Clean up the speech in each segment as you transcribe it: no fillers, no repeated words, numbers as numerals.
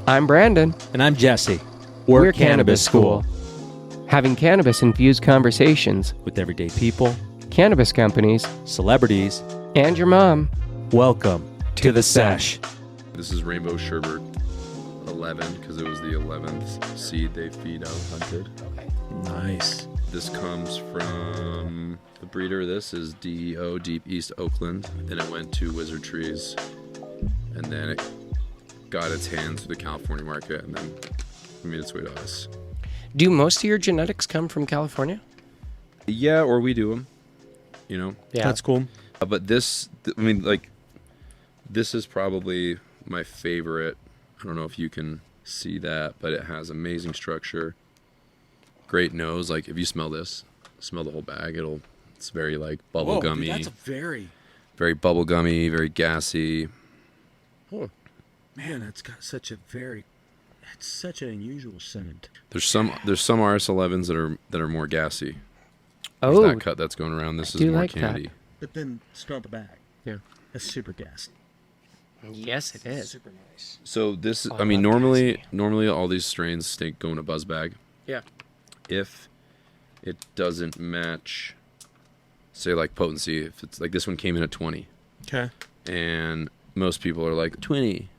I'm Brandon. And I'm Jesse. We're Cannabis School. Having cannabis-infused conversations With everyday people, cannabis companies, celebrities, and your mom. welcome to the sesh. This is Rainbow Sherbet 11 because it was the 11th seed they feed out hunted. Nice. This comes from the breeder. This is DEO, Deep East Oakland. Then it went to Wizard Trees, and then it got its hands to the California market, and then made its way to us. Do most of your genetics come from California? Yeah, or we do them, you know. Yeah. That's cool. But this, I mean, like, this is probably my favorite. I don't know if you can see that, but it has amazing structure. Great nose. Like, if you smell this, smell the whole bag. It's very, like, bubble gummy. That's a very bubble gummy, very gassy. man. That's got such an unusual scent. There's some RS11s that are more gassy. There's Oh, that cut that's going around. This is do more like that. candy. But then smell the bag. Yeah. That's super gassy. yes, it is. Super nice. So this, Oh, I mean, I love normally all these strains go in a buzz bag. Yeah. If it doesn't match, say, like potency, if it's like this one came in at 20, Okay. and most people are like 20,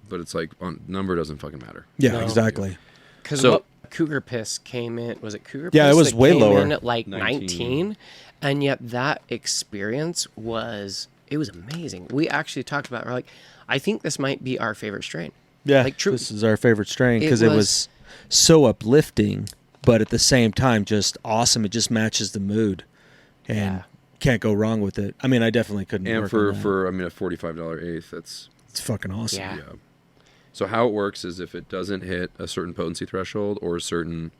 but it's like number doesn't fucking matter. Yeah, No. exactly. Because So- Cougar Piss came in, was it Cougar Piss? Yeah, it was that way came lower. in at like 19, 19. and yet that experience was amazing. We actually talked about it. We're like, I think this might be our favorite strain. Yeah, Like, true- this is our favorite strain It because it was- was so uplifting, but at the same time just awesome. It just matches the mood, and Yeah. can't go wrong with it. I mean, I definitely couldn't. And work for on that. for I mean a $45 eighth, that's it's fucking awesome. Yeah. yeah. So how it works is if it doesn't hit a certain potency threshold or a certain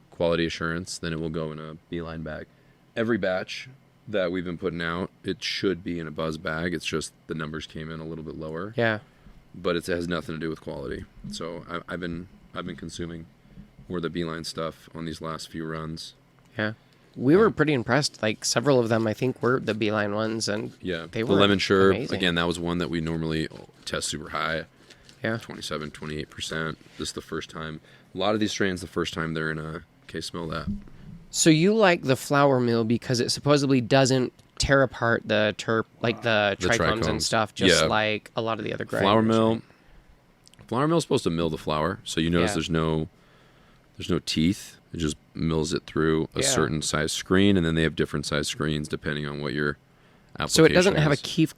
quality assurance, then it will go in a Beeline bag. Every batch that we've been putting out, it should be in a buzz bag. It's just the numbers came in a little bit lower, Yeah. but it has nothing to do with quality. So I've been consuming more of the Beeline stuff on these last few runs. Yeah. We were pretty impressed. Like, several of them, I think, were the Beeline ones, and Yeah, they the were lemon sherb, amazing. again, that was one that we normally test super high. Yeah. 27, 28%. This is the first time. A lot of these strains, the first time they're in a, okay, smell that. So you like the flour mill because it supposedly doesn't tear apart the like the trichomes and trichomes. stuff, just Yeah. like a lot of the other grinders. Flour mill. Flour mill is supposed to mill the flour, so you notice Yeah. there's no teeth. It just mills it through a Yeah. certain size screen, and then they have different size screens depending on what your application So it doesn't have a is. keef.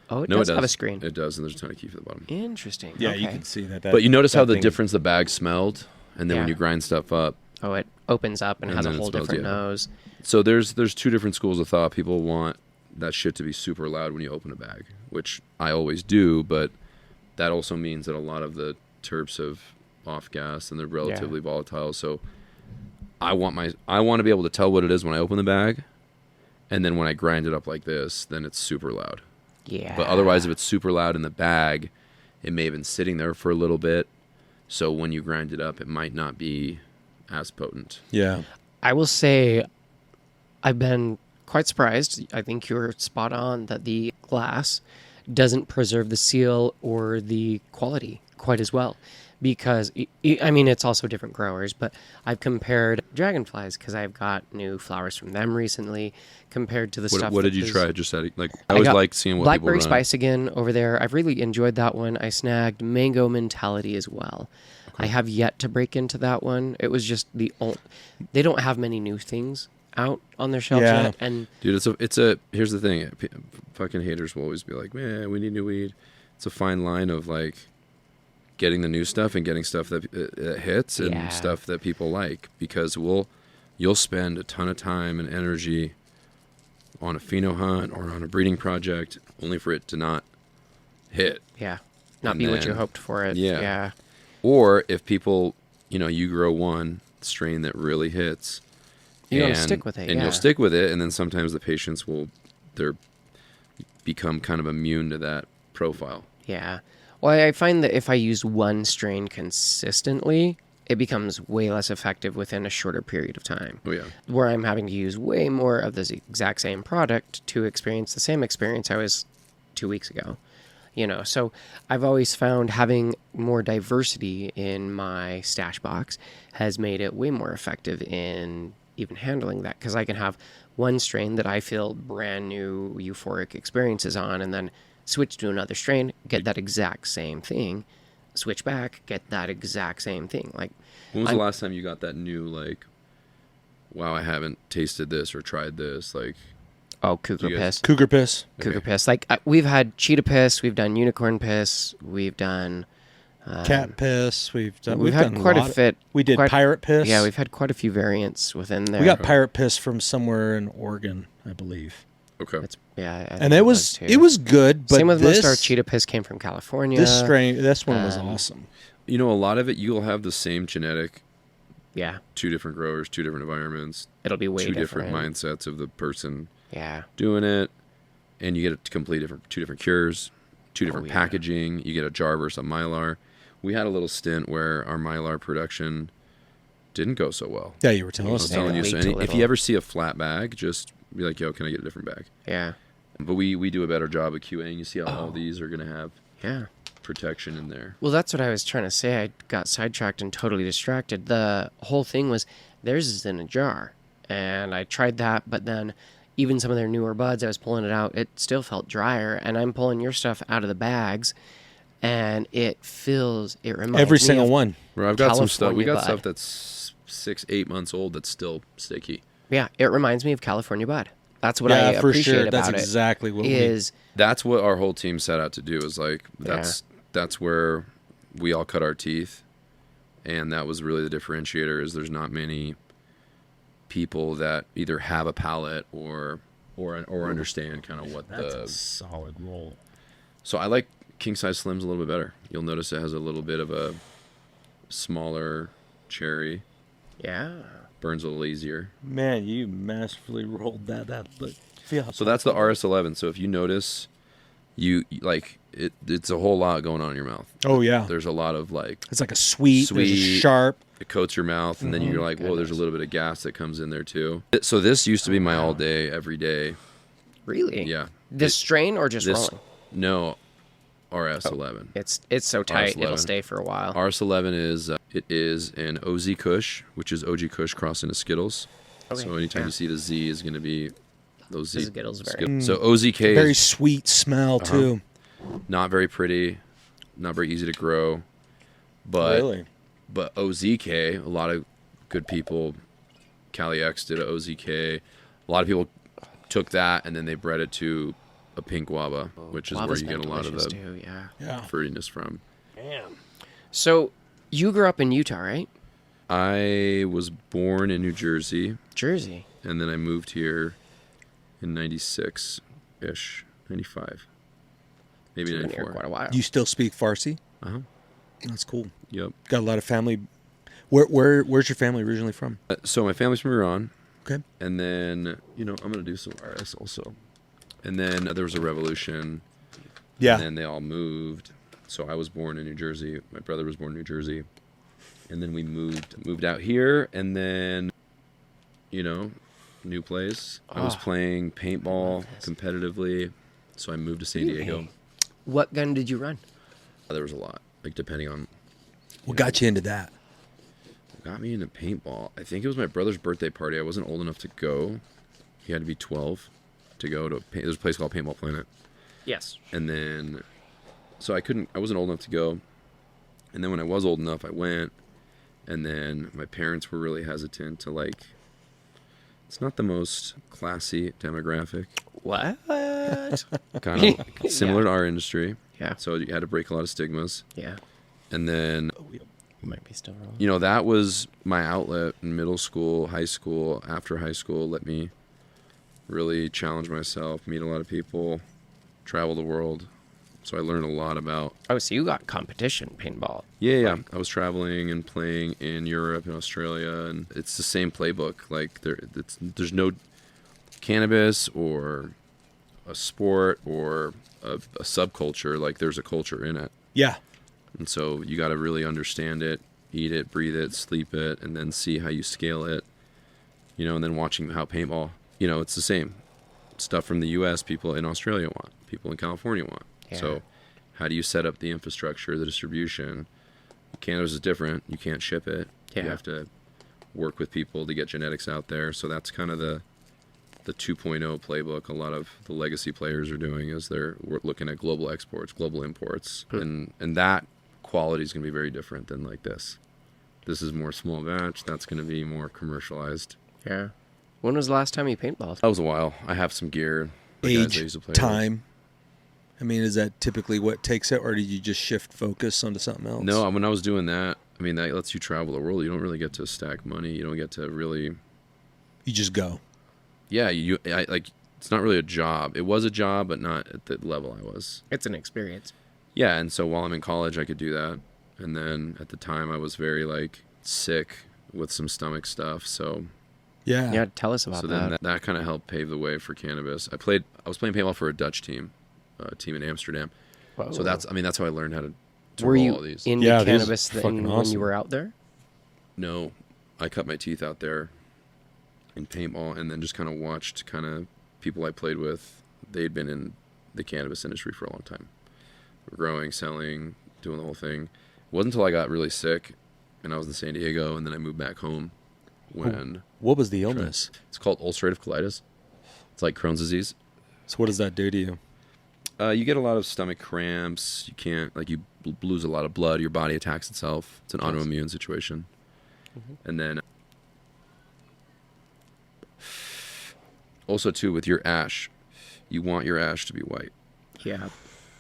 Oh, it No, does it does have a screen. It does, and there's a ton of keef at the bottom. Interesting. Yeah, okay. you can see that. But you notice how that the thing- difference the bag smelled, and then when Yeah. you grind stuff up. Oh, it opens up and And has a then it whole smells, different yeah. nose. So there's two different schools of thought. People want that shit to be super loud when you open a bag, which I always do, but that also means that a lot of the terps have off gas and they're relatively volatile. So I want to be able to tell what it is when I open the bag, and then when I grind it up like this, then it's super loud. Yeah. But otherwise, if it's super loud in the bag, it may have been sitting there for a little bit. So when you grind it up, it might not be as potent. Yeah. I will say I've been quite surprised. I think you're spot on that the glass doesn't preserve the seal or the quality quite as well. Because, I mean, it's also different growers, but I've compared dragonflies because I've got new flowers from them recently compared to the stuff. What did you is- try? Just I I always got like seeing what Blackberry people run. Spice again over there. I've really enjoyed that one. I snagged Mango Mentality as well. I have yet to break into that one. It was just they don't have many new things out on their shelves Yeah. yet, and Dude, here's the thing. Fucking haters will always be like, man, we need new weed. It's a fine line of like getting the new stuff and getting stuff that hits and Yeah. stuff that people like, because you'll spend a ton of time and energy on a pheno hunt or on a breeding project only for it to not hit. yeah, not And be what you then- hoped for it. Yeah. Yeah. Or if people, you grow one strain that really hits, You gotta and- stick with it, and yeah. you'll stick with it, and then sometimes the patients they're become kind of immune to that profile. Yeah. Well, I find that if I use one strain consistently, it becomes way less effective within a shorter period of time. Oh yeah. Where I'm having to use way more of the exact same product to experience the same experience I was 2 weeks ago. you know. So I've always found having more diversity in my stash box has made it way more effective in even handling that, because I can have one strain that I feel brand new euphoric experiences on, and then switch to another strain, get that exact same thing, switch back, get that exact same thing. Like, When was the last time you got that new, like, wow, I haven't tasted this or tried this? Like, oh, cougar you guys- piss. Cougar piss. Cougar piss. Like, we've had cheetah piss, we've done unicorn piss, we've done Cat piss. We've done had quite lot a fit. We did quite- pirate piss. Yeah, we've had quite a few variants within there. We got pirate piss from somewhere in Oregon, I believe. okay. It's, yeah, I think And it was too. good, but Same with this, most of our cheetah piss came from California. this one was Um, awesome. You know, a lot of it, you'll have the same genetic, Yeah, 2 different growers, 2 different environments, it'll be way 2 different. different mindsets of the person Yeah, doing it, and you get a complete different 2 different cures, 2 different yeah. packaging. You get a jar versus a mylar. We had a little stint where our mylar production didn't go so well. Yeah, you were telling I us was Yeah, telling that. you. leaked So a if little. you ever see a flat bag, just be like, "Yo, can I get a different bag?" yeah, But we do a better job of QAing. You see how all these are going to have yeah. protection in there. Well, that's what I was trying to say. I got sidetracked and totally distracted. The whole thing was theirs is in a jar, and I tried that, but then even some of their newer buds, I was pulling it out, it still felt drier, and I'm pulling your stuff out of the bags, and it reminds Every me single of- one. Bro, I've got some stuff. We California got bud. stuff that's 6, 8 months old that's still sticky. Yeah, it reminds me of California bud. That's what I Yeah, for appreciate sure. about That's exactly what it. Is That's what our whole team set out to do. Is like that's where we all cut our teeth, and that was really the differentiator. Is there's not many people that either have a palate or understand kind of what solid roll. So I like king size slims a little bit better. You'll notice it has a little bit of a smaller cherry, yeah. burns a little easier. Man, you masterfully rolled that. So that's the RS11. So if you notice, you like it. It's a whole lot going on in your mouth. Oh yeah, There's a lot of like it's like a sweet, there's a Sweet. sharp. it coats your mouth, and then you're like, whoa, there's a Goodness. little bit of gas that comes in there too. So this used to be my all day, every day. Really? Yeah. This strain or just This rolling? no RS11. It's so tight, it'll RS11. stay for a while. RS11 is it is an OZ Kush, which is OG Kush crossed into Skittles. Okay, So anytime yeah. you see the Z is going to be those Z. Skittles very- So OZK Very is sweet smell too. not very pretty, not very easy to grow, but Really? but OZK, a lot of good people, Cali X did a OZK. A lot of people took that and then they bred it to a pink guava, which is where Guava's you get been a lot of delicious the too, yeah. Yeah. fruitiness from. So you grew up in Utah, right? I was born in New Jersey, Jersey. and then I moved here in 96-ish, 95, maybe You've been here 94. quite a while. You still speak Farsi? Uh-huh. That's cool. Yep. Got a lot of family. Where's your family originally from? So my family's from Iran, Okay. and then, I'm going to do some RS also. And then there was a revolution, Yeah. and then they all moved. So I was born in New Jersey. My brother was born in New Jersey. And then we moved out here, and then, new place. I was playing paintball competitively, so I moved to San Diego. What gun did you run? There was a lot, like depending on What got you into that? what got me into paintball. I think it was my brother's birthday party. I wasn't old enough to go. He had to be 12 to go to. There's a place called Paintball Planet. Yes. And then, so I wasn't old enough to go. And then when I was old enough, I went. And then my parents were really hesitant to it's not the most classy demographic, What? kind of similar to our industry. Yeah. So you had to break a lot of stigmas. Yeah. And then, You might be still wrong. that was my outlet in middle school, high school, after high school, let me really challenge myself, meet a lot of people, travel the world. So I learned a lot about. Oh, so you got competition paintball. Yeah. I was traveling and playing in Europe and Australia, and it's the same playbook. Like there's no cannabis or a sport or a subculture. Like there's a culture in it, Yeah. and so you got to really understand it, eat it, breathe it, sleep it, and then see how you scale it. And then watching how paintball. It's the same stuff from the U.S. people in Australia want, people in California want. Yeah. So How do you set up the infrastructure, the distribution? Cannabis is different. You can't ship it. Yeah. You have to work with people to get genetics out there. So that's kind of the 2.0 playbook a lot of the legacy players are doing, is they're looking at global exports, global imports. And that quality is going to be very different than like this. This is more small batch. That's going to be more commercialized. Yeah. When was the last time you paintballed? That was a while. I have some gear. The guys I Age, used to play with. time. I mean, is that typically what takes it, or did you just shift focus onto something else? No, when I was doing that, I mean, that lets you travel the world. You don't really get to stack money. You don't get to really... You just go. Yeah, like, it's not really a job. It was a job, but not at the level I was. It's an experience. Yeah, and so while I'm in college, I could do that. And then at the time, I was very, like, sick with some stomach stuff, so... Yeah. Yeah, tell us about So that. then that kind of helped pave the way for cannabis. I was playing paintball for a Dutch team, a team in Amsterdam. Whoa. So that's how I learned how to Were roll you all these. into Yeah, these cannabis are fucking when awesome. you were out there? No, I cut my teeth out there in paintball, and then just kind of watched people I played with. They'd been in the cannabis industry for a long time, growing, selling, doing the whole thing. It wasn't until I got really sick, and I was in San Diego, and then I moved back home. When What was the illness? it's called ulcerative colitis. It's like Crohn's disease. So what does that do to you? You get a lot of stomach cramps. You can't, like, you lose a lot of blood. Your body attacks itself. It's an autoimmune situation. And then also too, with your ash, you want your ash to be white. Yeah.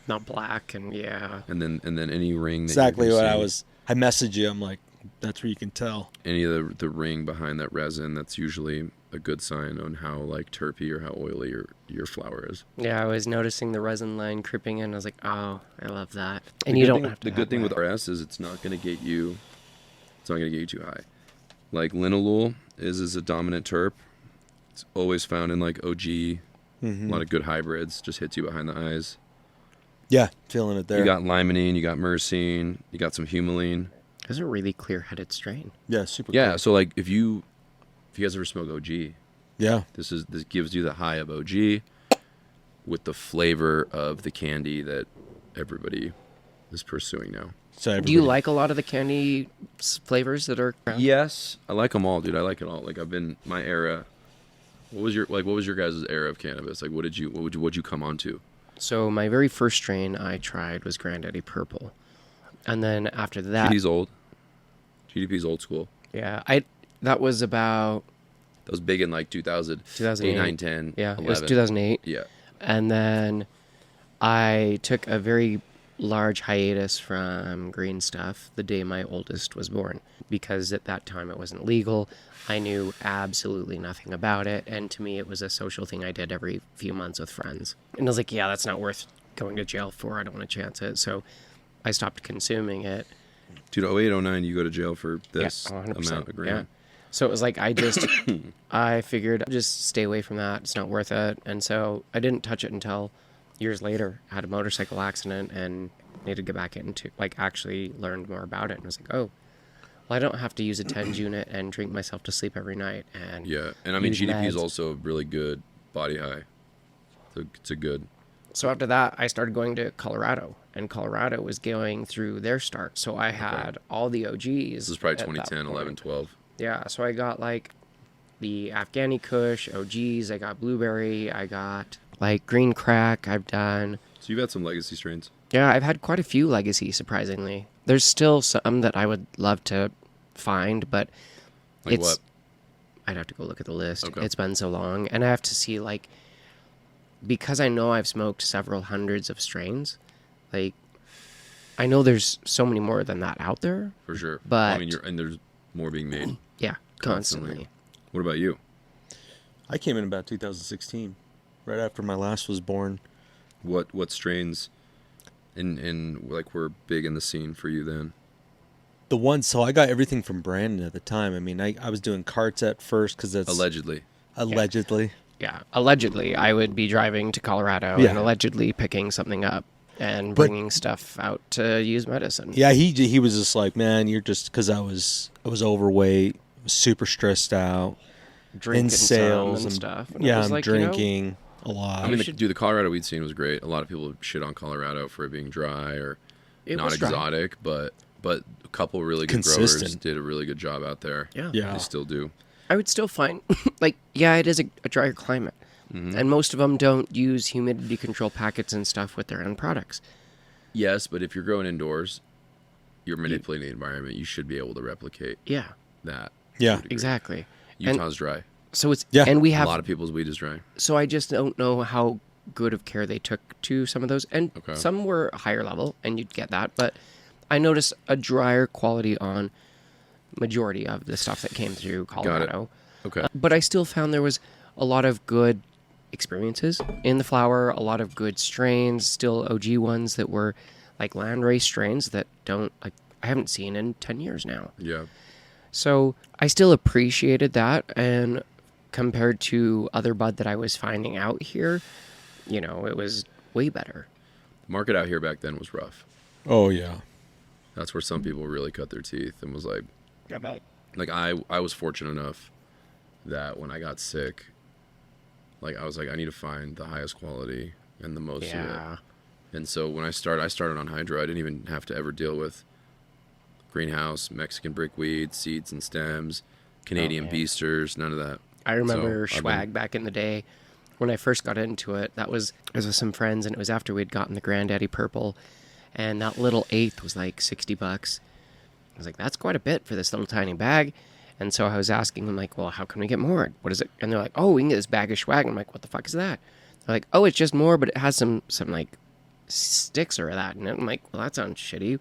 Not black, and yeah. And then any ring that Exactly you what see, I messaged you. I'm like, that's where you can tell. any of the ring behind that resin, that's usually a good sign on how, like, terpy or how oily your flower is. Yeah, I was noticing the resin line creeping in. I was like, oh, I love that. And you don't have to The good thing with RS is it's not going to get you too high. Like linalool is a dominant terp. It's always found in like OG, a lot of good hybrids. Just hits you behind the eyes. Yeah, feeling it there. You got limonene, you got myrcene, you got some humulene. It's a really clear-headed strain. Yeah, super Yeah, cool. so like if you guys ever smoke OG, Yeah. this gives you the high of OG with the flavor of the candy that everybody is pursuing now. So Do you like a lot of the candy flavors that are around? Yes, I like them all, dude. I like it all. Like, I've been my era. What was your guys' era of cannabis? Like, what'd you come onto? So my very first strain I tried was Granddaddy Purple. And then after that... GDP's old. GDP's old school. Yeah, that was about... That was big in like 2000, 2008. 8, 9, 10, Yeah, 11. it was 2008. Yeah. And then I took a very large hiatus from green stuff the day my oldest was born, because at that time it wasn't legal. I knew absolutely nothing about it, and to me it was a social thing I did every few months with friends. And I was like, yeah, that's not worth going to jail for. I don't want to chance it. So I stopped consuming it. Dude, 08, 09, you go to jail for this Yeah, 100%, amount of gram. yeah. So it was like I figured I'd just stay away from that. It's not worth it. And so I didn't touch it until years later. I had a motorcycle accident and needed to get back into, like, actually learned more about it. And I was like, oh, well, I don't have to use a TENS unit and drink myself to sleep every night. And Yeah, and I mean, use GDP is meds. also a really good body high. It's a good. So after that, I started going to Colorado, and Colorado was going through their start. So I had all the OGs. This is probably at that 2010, point. 11, 12. Yeah, so I got like the Afghani Kush, OGs, I got blueberry, I got like green crack, I've done. So you've had some legacy strains. Yeah, I've had quite a few legacy, surprisingly. There's still some that I would love to find, but Like it's... what? I'd have to go look at the list. Okay. It's been so long, and I have to see, like, because I know I've smoked several hundreds of strains, like, I know there's so many more than that out there. For sure. But- I mean, and there's more being made. Yeah, constantly. What about you? I came in about 2016, right after my last was born. What strains in like were big in the scene for you then? The one, so I got everything from Brandon at the time. I mean, I was doing carts at first because that's Allegedly. allegedly. Yeah, allegedly, I would be driving to Colorado Yeah. and allegedly picking something up and But- bringing stuff out to use medicine. Yeah, he was just like, man, you're just because I was overweight, super stressed out, Drinking in sales some and stuff. And it yeah, was I'm like, drinking. a lot. I mean, the Colorado weed scene was great. A lot of people shit on Colorado for it being dry or not exotic, but a couple really good growers did a really good job out there. Yeah. They still do. I would still find, like, it is a drier climate. Mm-hmm. And most of them don't use humidity control packets and stuff with their end products. Yes, but if you're growing indoors, you're manipulating the environment. You should be able to replicate that. Yeah, exactly. Utah's dry. So it's and we have a lot of people's weed is dry. So I just don't know how good of care they took to some of those, and some were higher level, and you'd get that. But I noticed a drier quality on majority of the stuff that came through Colorado. Got it. Okay. But I still found there was a lot of good experiences in the flower, a lot of good strains, still OG ones that were like landrace strains that I haven't seen in 10 years now. Yeah. So I still appreciated that, and compared to other bud that I was finding out here, it was way better. The market out here back then was rough. Oh, yeah. That's where some people really cut their teeth and was like, I was fortunate enough that when I got sick, like, I was like, I need to find the highest quality and the most of it. And so when I started on hydro. I didn't even have to ever deal with greenhouse, Mexican brickweed, seeds and stems, Canadian beasters, none of that. I remember swag back in the day when I first got into it. I was with some friends, and it was after we'd gotten the Granddaddy Purple, and that little eighth was like $60. I was like, that's quite a bit for this little tiny bag. And so I was asking them, like, well, how can we get more? What is it? And they're like, oh, we can get this bag of swag. And I'm like, what the fuck is that? They're like, oh, it's just more, but it has some like sticks or that. And I'm like, well, that sounds shitty.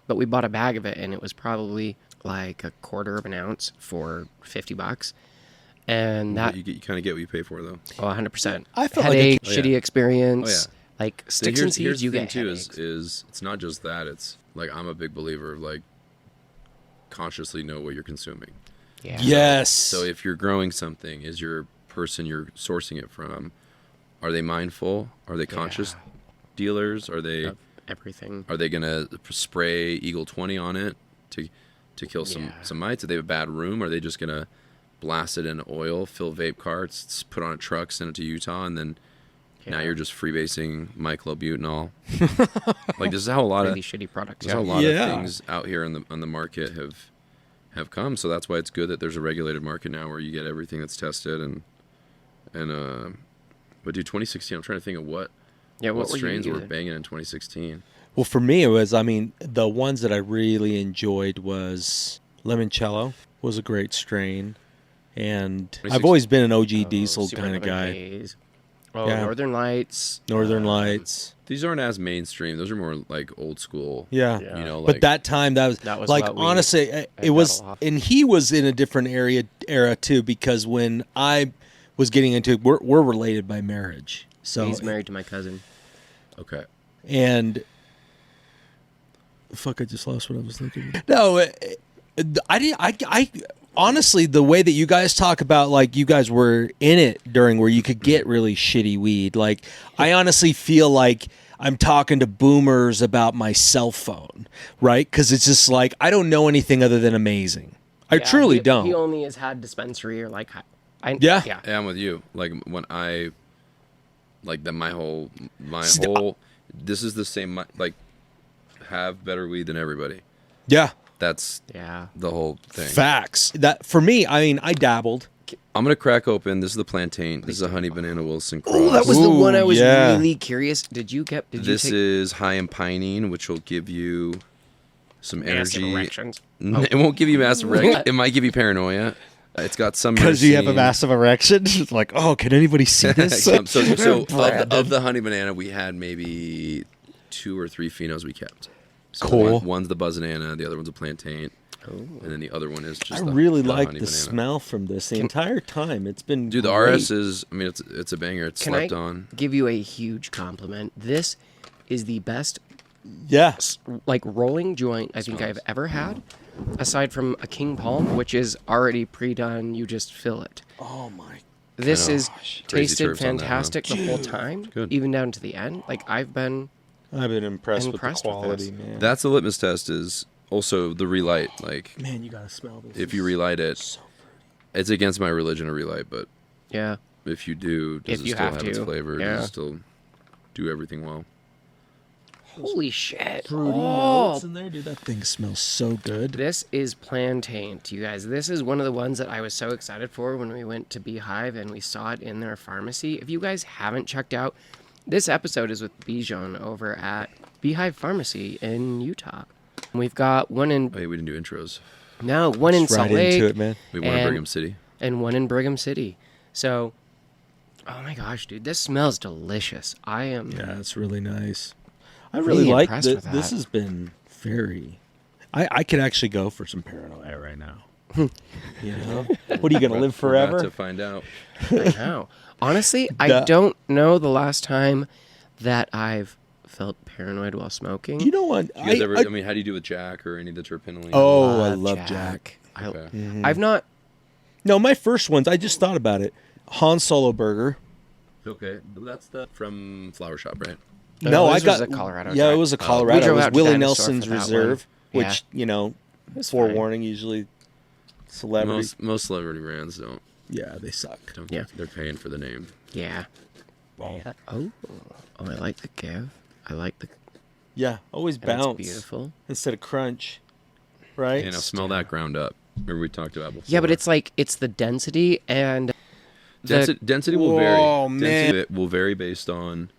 But we bought a bag of it, and it was probably like a quarter of an ounce for $50. And that you kind of get what you pay for, though. Oh, 100%. I felt headache, like shitty experience. Oh, yeah. Like sticks and seeds, you get headaches. Is it's not just that. It's like, I'm a big believer of, like, consciously know what you're consuming. Yeah. Yes. So if you're growing something, is your person you're sourcing it from, are they mindful? Are they conscious dealers? Are they everything? Are they gonna spray Eagle 20 on it to kill some mites? Do they have a bad room? Are they just gonna blast it in oil, fill vape carts, put on a truck, send it to Utah, and then now you're just freebasing myclobutanol? Like, this is how a lot really of shitty products. how a lot of things out here on the market have come. So that's why it's good that there's a regulated market now where you get everything that's tested and but dude, 2016, I'm trying to think of what strains were banging in 2016. Well, for me, it was, the ones that I really enjoyed was Limoncello was a great strain. And I've always been an OG diesel kind of guy. Haze. Oh, yeah. Northern Lights. These aren't as mainstream. Those are more like old school. Yeah. Like, but that time, that was like, honestly, it was, and he was in a different era too, because when I was getting into it, we're related by marriage. So he's married to my cousin. Okay. And fuck, I just lost what I was thinking. No, I honestly, the way that you guys talk about, like, you guys were in it during where you could get really shitty weed. Like, I honestly feel like I'm talking to boomers about my cell phone, right? Because it's just like, I don't know anything other than amazing. I truly don't. He only has had dispensary or like, yeah, I'm with you. Like, when I, like, my whole, this is the same, like, have better weed than everybody. Yeah. That's the whole thing. Facts. That for me, I dabbled. I'm gonna crack open. This is the plantain. This is a honey banana Wilson cross. Oh, that was the one I was really curious. This is high in pinene, which will give you some energy. It won't give you massive erections. It might give you paranoia. It's got some because you have a massive erection. It's like, oh, can anybody see this? so of the honey banana, we had maybe 2 or 3 phenos we kept. So cool. One's the buzzanana, the other one's a plantain, and then the other one is just. I really like the smell from this the entire time. It's been dude. The RS is. I mean, it's a banger. It's slept on. Give you a huge compliment. This is the best. Yeah. Like rolling joint I think I've ever had, aside from a King Palm, which is already pre-done. You just fill it. Oh my. This is tasted fantastic that, the whole time, even down to the end. Like I've been impressed with the quality, man. That's the litmus test. Is also the relight. Like, man, you gotta smell this. If you relight it, it's against my religion to relight, but yeah, if you do, does If it you still have have its to, flavor? yeah. Does it still do everything well? Holy shit. Fruity notes in there, dude. That thing smells so good. This is plantain, you guys. This is one of the ones that I was so excited for when we went to Beehive and we saw it in their pharmacy. If you guys haven't checked out, this episode is with Bijan over at Beehive Pharmacy in Utah. We've got one in... Oh, yeah, we didn't do intros. No, one in Just Salt right Lake. into it, man. We won in And- Brigham City. And one in Brigham City. So, oh my gosh, dude. This smells delicious. I am... Yeah, it's really nice. I Really really like impressed with this. that. Has been very. I could actually go for some paranoia right now. You know, what are you gonna live We're about forever? to find out. I know. Honestly, I The- don't know the last time that I've felt paranoid while smoking. You know what? You guys ever, I mean, how do you do with Jack or any of the terpinolene? Oh, I love Jack. Okay. I've not... No, my first ones. I just thought about it. Han Solo burger. Okay. That's the from Flower Shop, right? No, I this got was a Colorado Yeah, Jack. it was a We Colorado. drove It was out to Willie Dinosaur Nelson's for that Reserve, one. which It's forewarning, usually celebrities. Most celebrity brands don't Yeah, they suck. Yeah. they're paying for the name. Yeah. Yeah. Oh, I like the give. I like the... Yeah, always and it's bounce beautiful. instead of crunch, right? And now smell that ground up. Remember we talked about before. Yeah, but it's like, it's the density and... the- Density will vary. Whoa, man. Density will vary based on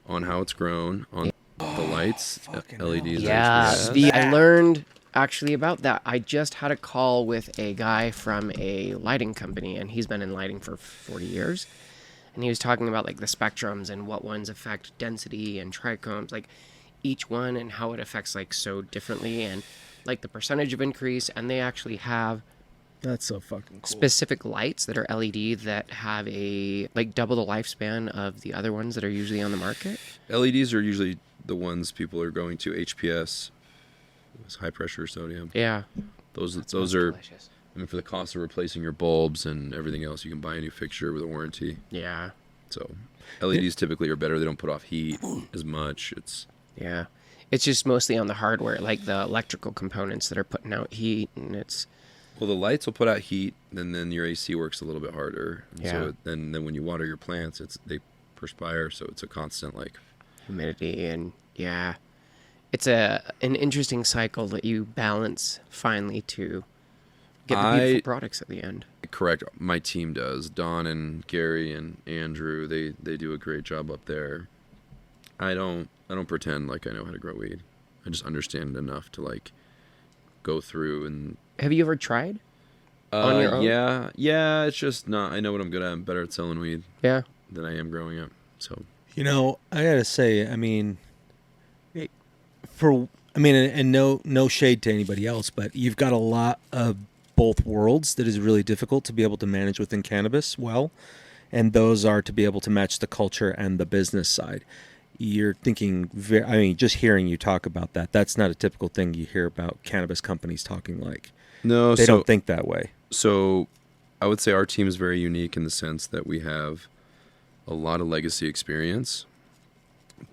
how it's grown, on the lights, fucking LEDs. Yeah, HPS. I learned actually about that. I just had a call with a guy from a lighting company, and he's been in lighting for 40 years. And he was talking about like the spectrums and what ones affect density and trichomes, like each one and how it affects like so differently, and like the percentage of increase. And they actually have That's so fucking cool. specific lights that are LED that have a like double the lifespan of the other ones that are usually on the market. LEDs are usually the ones people are going to. HPS, it's high pressure sodium. Yeah, Those Smells are. delicious. I mean, for the cost of replacing your bulbs and everything else, you can buy a new fixture with a warranty. Yeah, So, LEDs typically are better. They don't put off heat as much. It's yeah. It's just mostly on the hardware, like the electrical components that are putting out heat, and it's well, the lights will put out heat, and then your AC works a little bit harder. And Yeah. So then when you water your plants, they perspire, so it's a constant like. humidity, and yeah, it's an interesting cycle that you balance finally to get the beautiful products at the end. Correct. My team does. Don and Gary and Andrew, they do a great job up there. I don't pretend like I know how to grow weed. I just understand enough to like go through and Have you ever tried on your own? Yeah, it's just not. I know what I'm good at. I'm better at selling weed Yeah. than I am growing it. So You know, I gotta say, I mean, and no shade to anybody else, but you've got a lot of both worlds that is really difficult to be able to manage within cannabis well, and those are to be able to match the culture and the business side. You're thinking, I mean, just hearing you talk about that, that's not a typical thing you hear about cannabis companies talking like. no, They don't think that way. So I would say our team is very unique in the sense that we have a lot of legacy experience,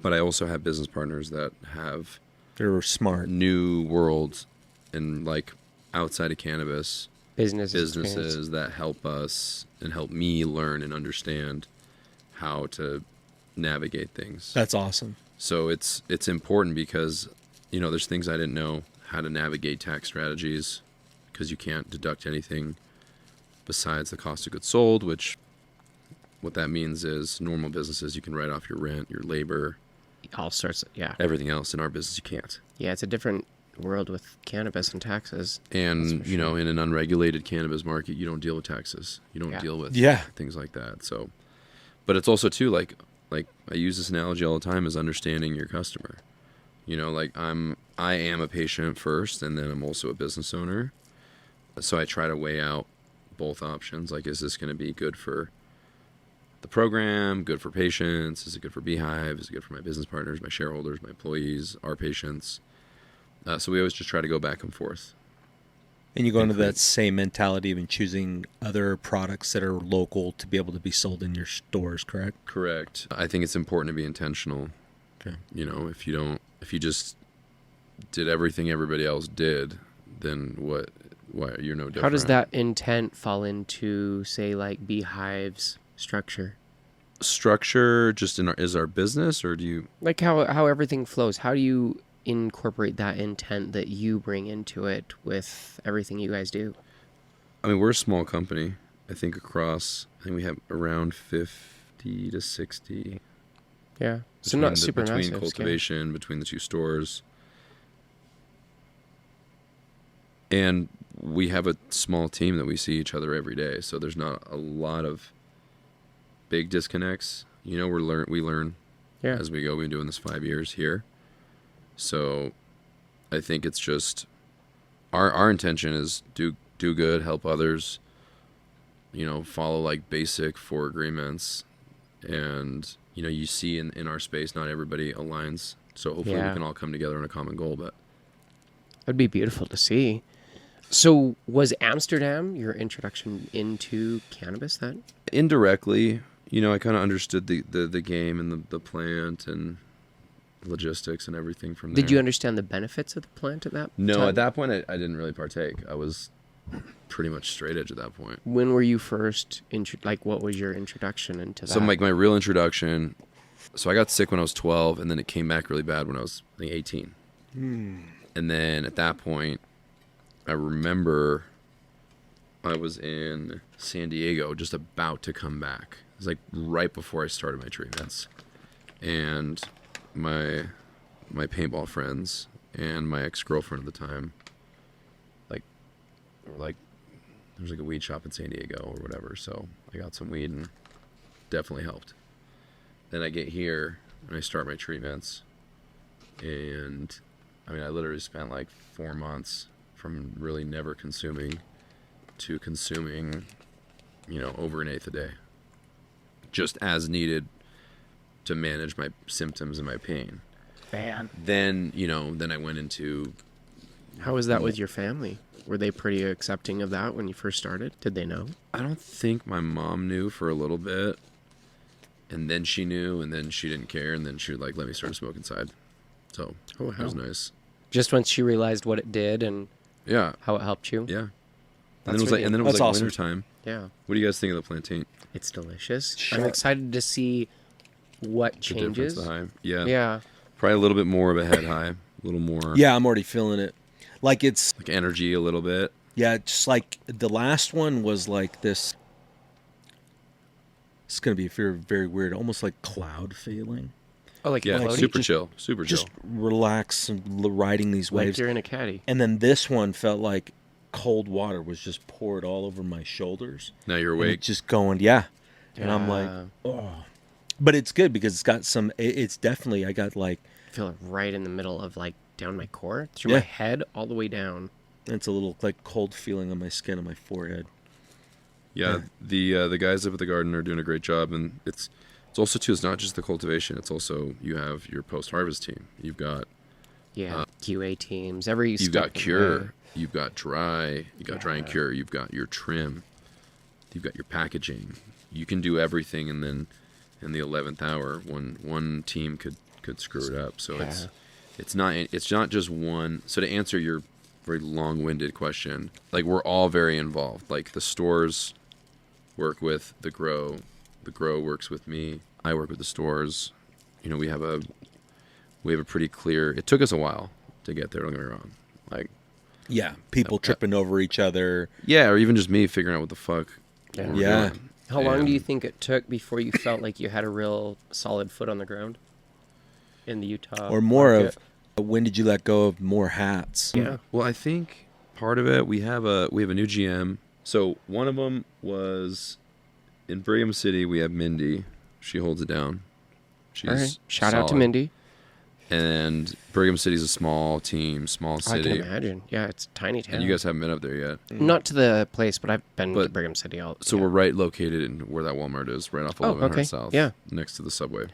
but I also have business partners that have They're smart. new worlds and like outside of cannabis Businesses businesses that help us and help me learn and understand how to navigate things. That's awesome. So it's important because there's things I didn't know how to navigate tax strategies because you can't deduct anything besides the cost of goods sold, which what that means is normal businesses you can write off your rent, your labor, all sorts of, yeah. everything else. In our business you can't. Yeah, it's a different world with cannabis and taxes. And That's for sure. in an unregulated cannabis market you don't deal with taxes. You don't Yeah. deal with Yeah. things like that. So but it's also too like I use this analogy all the time is understanding your customer. I am a patient first and then I'm also a business owner. So I try to weigh out both options. Like, is this going to be good for the program, good for patients? Is it good for Beehive? Is it good for my business partners, my shareholders, my employees, our patients? So we always just try to go back and forth. And you go into Incredible. that same mentality of choosing other products that are local to be able to be sold in your stores, correct? Correct. I think it's important to be intentional. Okay. If you just did everything everybody else did, then why you're no different. How does that intent fall into, say, like Beehive's structure? Structure just is our business, or do you? Like how everything flows. How do you incorporate that intent that you bring into it with everything you guys do? I mean, we're a small company. I think we have around 50 to 60. Yeah. So not super between massive cultivation, between the two stores. And we have a small team that we see each other every day, so there's not a lot of big disconnects. We learn Yeah. as we go. We've been doing this 5 years here, so I think it's just our intention is do good, help others. Follow like basic 4 agreements, and you see in our space, not everybody aligns. So hopefully we can all come together on a common goal. But That'd be beautiful to see. So was Amsterdam your introduction into cannabis then? indirectly, I kind of understood the game and the plant and logistics and everything from there. Did you understand the benefits of the plant at that No, time? at that point, I didn't really partake. I was pretty much straight edge at that point. When were you first, what was your introduction into that? So my real introduction, so I got sick when I was 12, and then it came back really bad when I was, I think, 18. And then at that point, I remember I was in San Diego just about to come back. It was like right before I started my treatments. And my paintball friends and my ex-girlfriend at the time, like there was like a weed shop in San Diego or whatever, so I got some weed and definitely helped. Then I get here and I start my treatments, and I literally spent like 4 months from really never consuming to consuming, over an eighth a day, just as needed to manage my symptoms and my pain. Man. Then I went into. How was that with your family? Were they pretty accepting of that when you first started? Did they know? I don't think my mom knew for a little bit, and then she knew, and then she didn't care, and then she would let me start smoking inside. So That was nice. Just once she realized what it did and Yeah, how it helped you? yeah. That's And then it That's was awesome. winter time. Yeah. What do you guys think of the plantain? It's delicious. Sure. I'm excited to see what The changes. difference, the high. Yeah. Yeah. Probably a little bit more of a head high, a little more. Yeah, I'm already feeling it. Like it's Like energy a little bit. Yeah, just like the last one was like this. It's gonna be very, very weird, almost like cloud feeling. Oh, like Yeah, floaty? super just- chill, super chill. Just relax and riding these like waves. you're in a caddy. And then this one felt like cold water was just poured all over my shoulders. Now you're And awake. it's just going, yeah. And I'm like, Yeah. oh. But it's good because it's got some. It's definitely. I got like. I feel it right in the middle of down my core, through Yeah. my head, all the way down. It's a little like cold feeling on my skin, on my forehead. Yeah, the guys up at the garden are doing a great job, and it's also too. It's not just the cultivation. It's also you have your post-harvest team. You've got Yeah. QA teams. Every you've step got of the cure. way. You've got dry. You got dry and cure. You've got your trim. You've got your packaging. You can do everything, and then in the 11th hour, one team could screw it up. So Yeah. it's not just one. So to answer your very long-winded question, we're all very involved. Like the stores work with the grow works with me. I work with the stores. We have a pretty clear. It took us a while to get there. Don't get me wrong. Yeah, people tripping over each other. Yeah, or even just me figuring out what the fuck. Yeah. we're Yeah. doing. How long do you And think it took before you felt like you had a real solid foot on the ground in the Utah Or more market? of when did you let go of more hats? Yeah. Well, I think part of it we have a new GM. So one of them was in Brigham City. We have Mindy. She holds it down. She's All right. Shout out to solid. Mindy. And Brigham City's a small team, small I city. can imagine. Yeah, it's a tiny town. And you guys haven't been up there yet. Not to the place, but I've been to But- Brigham City. So we're right located in where that Walmart is, right off 1100 okay. South. Yeah. Next to the subway.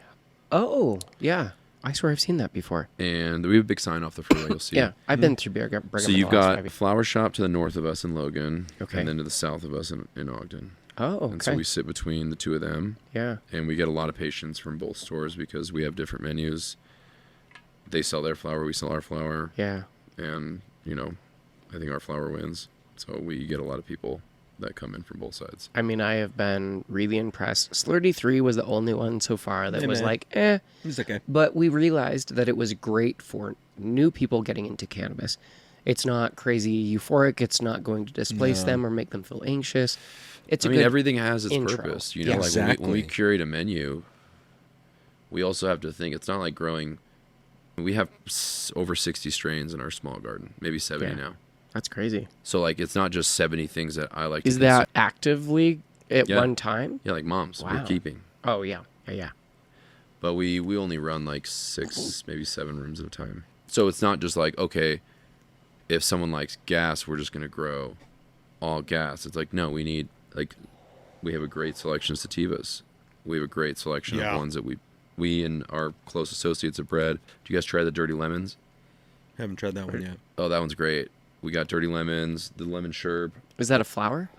Oh, yeah. I swear I've seen that before. And we have a big sign off the freeway, you'll see. Yeah, I've been through Brigham. So you've the last got 5 a flower shop to the north of us in Logan. Okay. And then to the south of us in Ogden. Oh, okay. And so we sit between the two of them. Yeah. And we get a lot of patients from both stores because we have different menus. They sell their flower, we sell our flower. Yeah. And, I think our flower wins. So we get a lot of people that come in from both sides. I mean, I have been really impressed. Slurdy 3 was the only one so far that was like, eh. It's okay. But we realized that it was great for new people getting into cannabis. It's not crazy euphoric. It's not going to displace them or make them feel anxious. It's I a mean, good everything has its intro. purpose. You know, Yeah, like when we exactly. curate a menu, we also have to think it's not like growing. We have over 60 strains in our small garden, maybe 70 Yeah. now. That's crazy. So like, it's not just 70 things that I like. Is to that actively at Yeah. one time? Yeah, like moms, we're Wow. keeping. Oh, yeah. Yeah. But we only run like 6, maybe 7 rooms at a time. So it's not just like, okay, if someone likes gas, we're just going to grow all gas. It's like, no, we need, like, we have a great selection of sativas. We have a great selection of ones that we and our close associates have bred. Do you guys try the Dirty Lemons? Haven't tried that one yet. Oh, that one's great. We got Dirty Lemons, the Lemon Sherb. Is that a flower?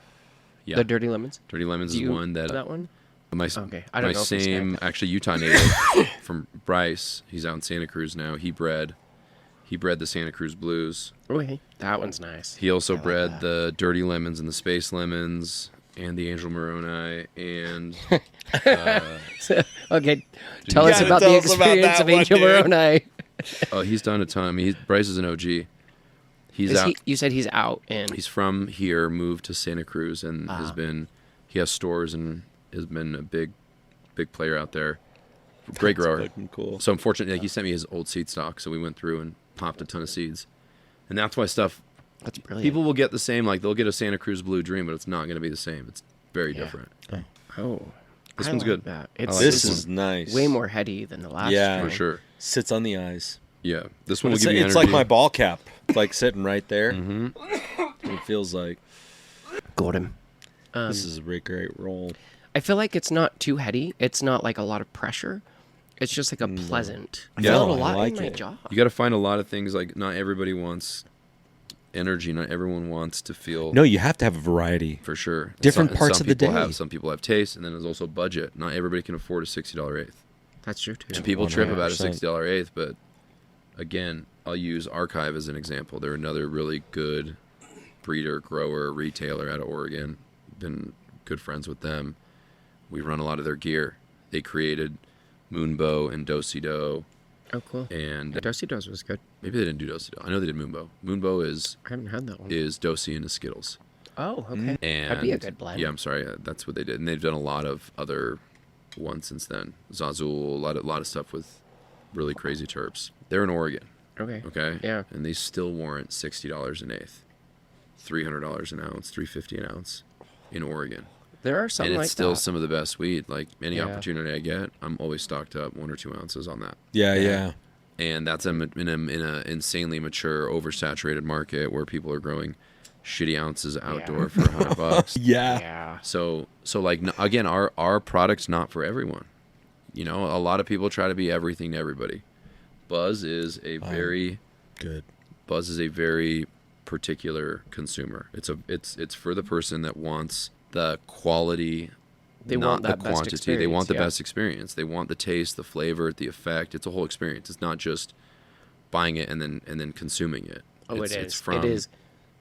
Yeah. The Dirty Lemons? Dirty Lemons Do is you one that, know that one? my, Okay. I don't my know if it's same, actually Utah native from Bryce, he's out in Santa Cruz now. He bred the Santa Cruz Blues. Oh, hey. That one's nice. He also I like bred that. the Dirty Lemons and the Space Lemons and the Angel Moroni and Okay. Tell us gotta about tell the us about experience that of one, Angel dude. Moroni. he's done a ton. Bryce is an OG. He's out. You said he's out and He's from here, moved to Santa Cruz, and he has stores and has been a big player out there. Great grower. Fucking cool. So unfortunately, he sent me his old seed stock, so we went through and popped a ton of seeds, and that's why stuff. that's brilliant. People will get the same, like they'll get a Santa Cruz Blue Dream, but it's not going to be the same. It's very different. Oh. This I one's like good. That. I It's, like This it's is nice. way more heady than the last Yeah. For strain. sure. Sits on the eyes. Yeah, this one will It's, give you it's energy. like my ball cap, like sitting right there. It feels like Got him. this is a really great roll. I feel like it's not too heady. It's not like a lot of pressure. It's just like a pleasant. I Yeah. feel it No, a I lot like in my it. jaw. You got to find a lot of things. Like not everybody wants energy. Not everyone wants to feel. No, you have to have a variety. For sure. Different And parts some of the people day. Some people have taste, and then there's also budget. Not everybody can afford a $60 eighth. That's true too. And people trip about a 100%. $60 eighth, but again, I'll use Archive as an example. They're another really good breeder, grower, retailer out of Oregon. Been good friends with them. We run a lot of their gear. They created Moonbow and Do-Si-Do, Oh, cool. and Darcy Does was good. maybe they didn't do Do-Si-Do. I know they did Moonbow. Moonbow is I haven't had that one. Do-Si and a Skittles. Oh, okay. And That'd be a good blend. Yeah, I'm sorry. That's what they did, and they've done a lot of other ones since then. Zazul, a lot of stuff with really crazy terps. They're in Oregon, Okay. okay? Yeah. And they still warrant $60 an eighth, $300 an ounce, $350 an ounce in Oregon, There are some and it's like still that. some of the best weed. Like any Yeah. opportunity I get, I'm always stocked up 1 or 2 ounces on that. Yeah. And that's in a insanely mature, oversaturated market where people are growing shitty ounces outdoor for $100. Yeah. Yeah. So like again, our product's not for everyone. You know, a lot of people try to be everything to everybody. Buzz is a very Good. particular consumer. It's for the person that wants the quality, They not want that the best quantity. They want the experience, best experience. They want the taste, the flavor, the effect. It's a whole experience. It's not just buying it and then consuming it. Oh, it's, it is. It's from, It is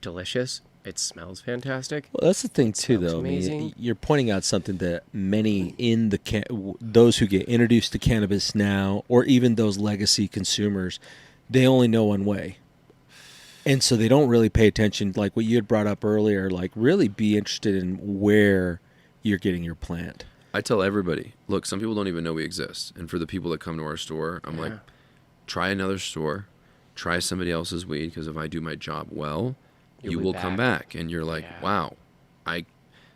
delicious. It smells fantastic. Well, that's the thing too, Smells though. I mean, amazing. you're pointing out something that many in the those who get introduced to cannabis now, or even those legacy consumers, they only know one way, and so they don't really pay attention. Like what you had brought up earlier, like really be interested in where you're getting your plant. I tell everybody, look, some people don't even know we exist. And for the people that come to our store, I'm like, try another store, try somebody else's weed, because if I do my job well, You'll you be will come back. And you're like, Yeah. wow.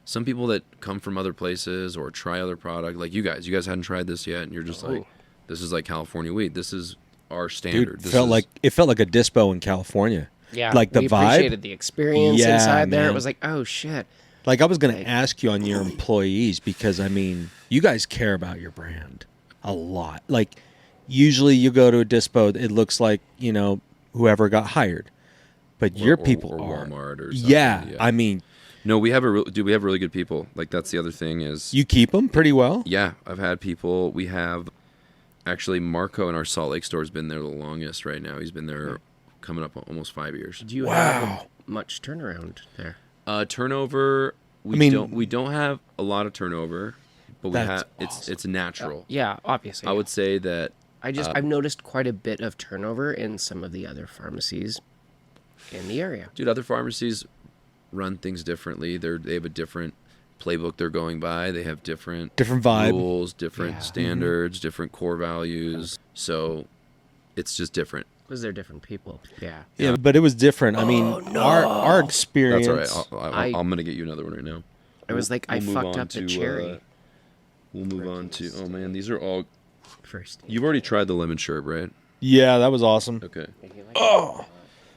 Some people that come from other places or try other product, like you guys hadn't tried this yet, and you're just like, this is like California weed. This is our standard. Dude, This felt is, like it felt like a dispo in California. Yeah. Like the we vibe. appreciated the experience Yeah, inside there. man. It was like, oh shit. Like I was going to ask you on your employees because I mean, you guys care about your brand a lot. Like usually you go to a dispo, it looks like, you know, whoever got hired. But your people or are Walmart or something. Yeah, I mean, no, we have really good people. Like that's the other thing is you keep them pretty well. Yeah, I've had people. We have actually Marco in our Salt Lake store has been there the longest right now. He's been there coming up almost 5 years. Do you have much turnaround there? Turnover, we don't have a lot of turnover, but we That's have it's natural. Yeah, obviously. I would say that I've noticed quite a bit of turnover in some of the other pharmacies in the area. dude, other pharmacies run things differently. They have a different playbook they're going by. They have different vibe, rules, different standards, different core values. So it's just different. Because they're different people. Yeah. Yeah, but it was different. I mean, our experience. That's all right. I'm gonna get you another one right now. I was like, I move fucked on up the to, cherry. We'll move on to. Oh man, these are all. First. You've already tried the lemon sherbet, right? Yeah, that was awesome. Okay.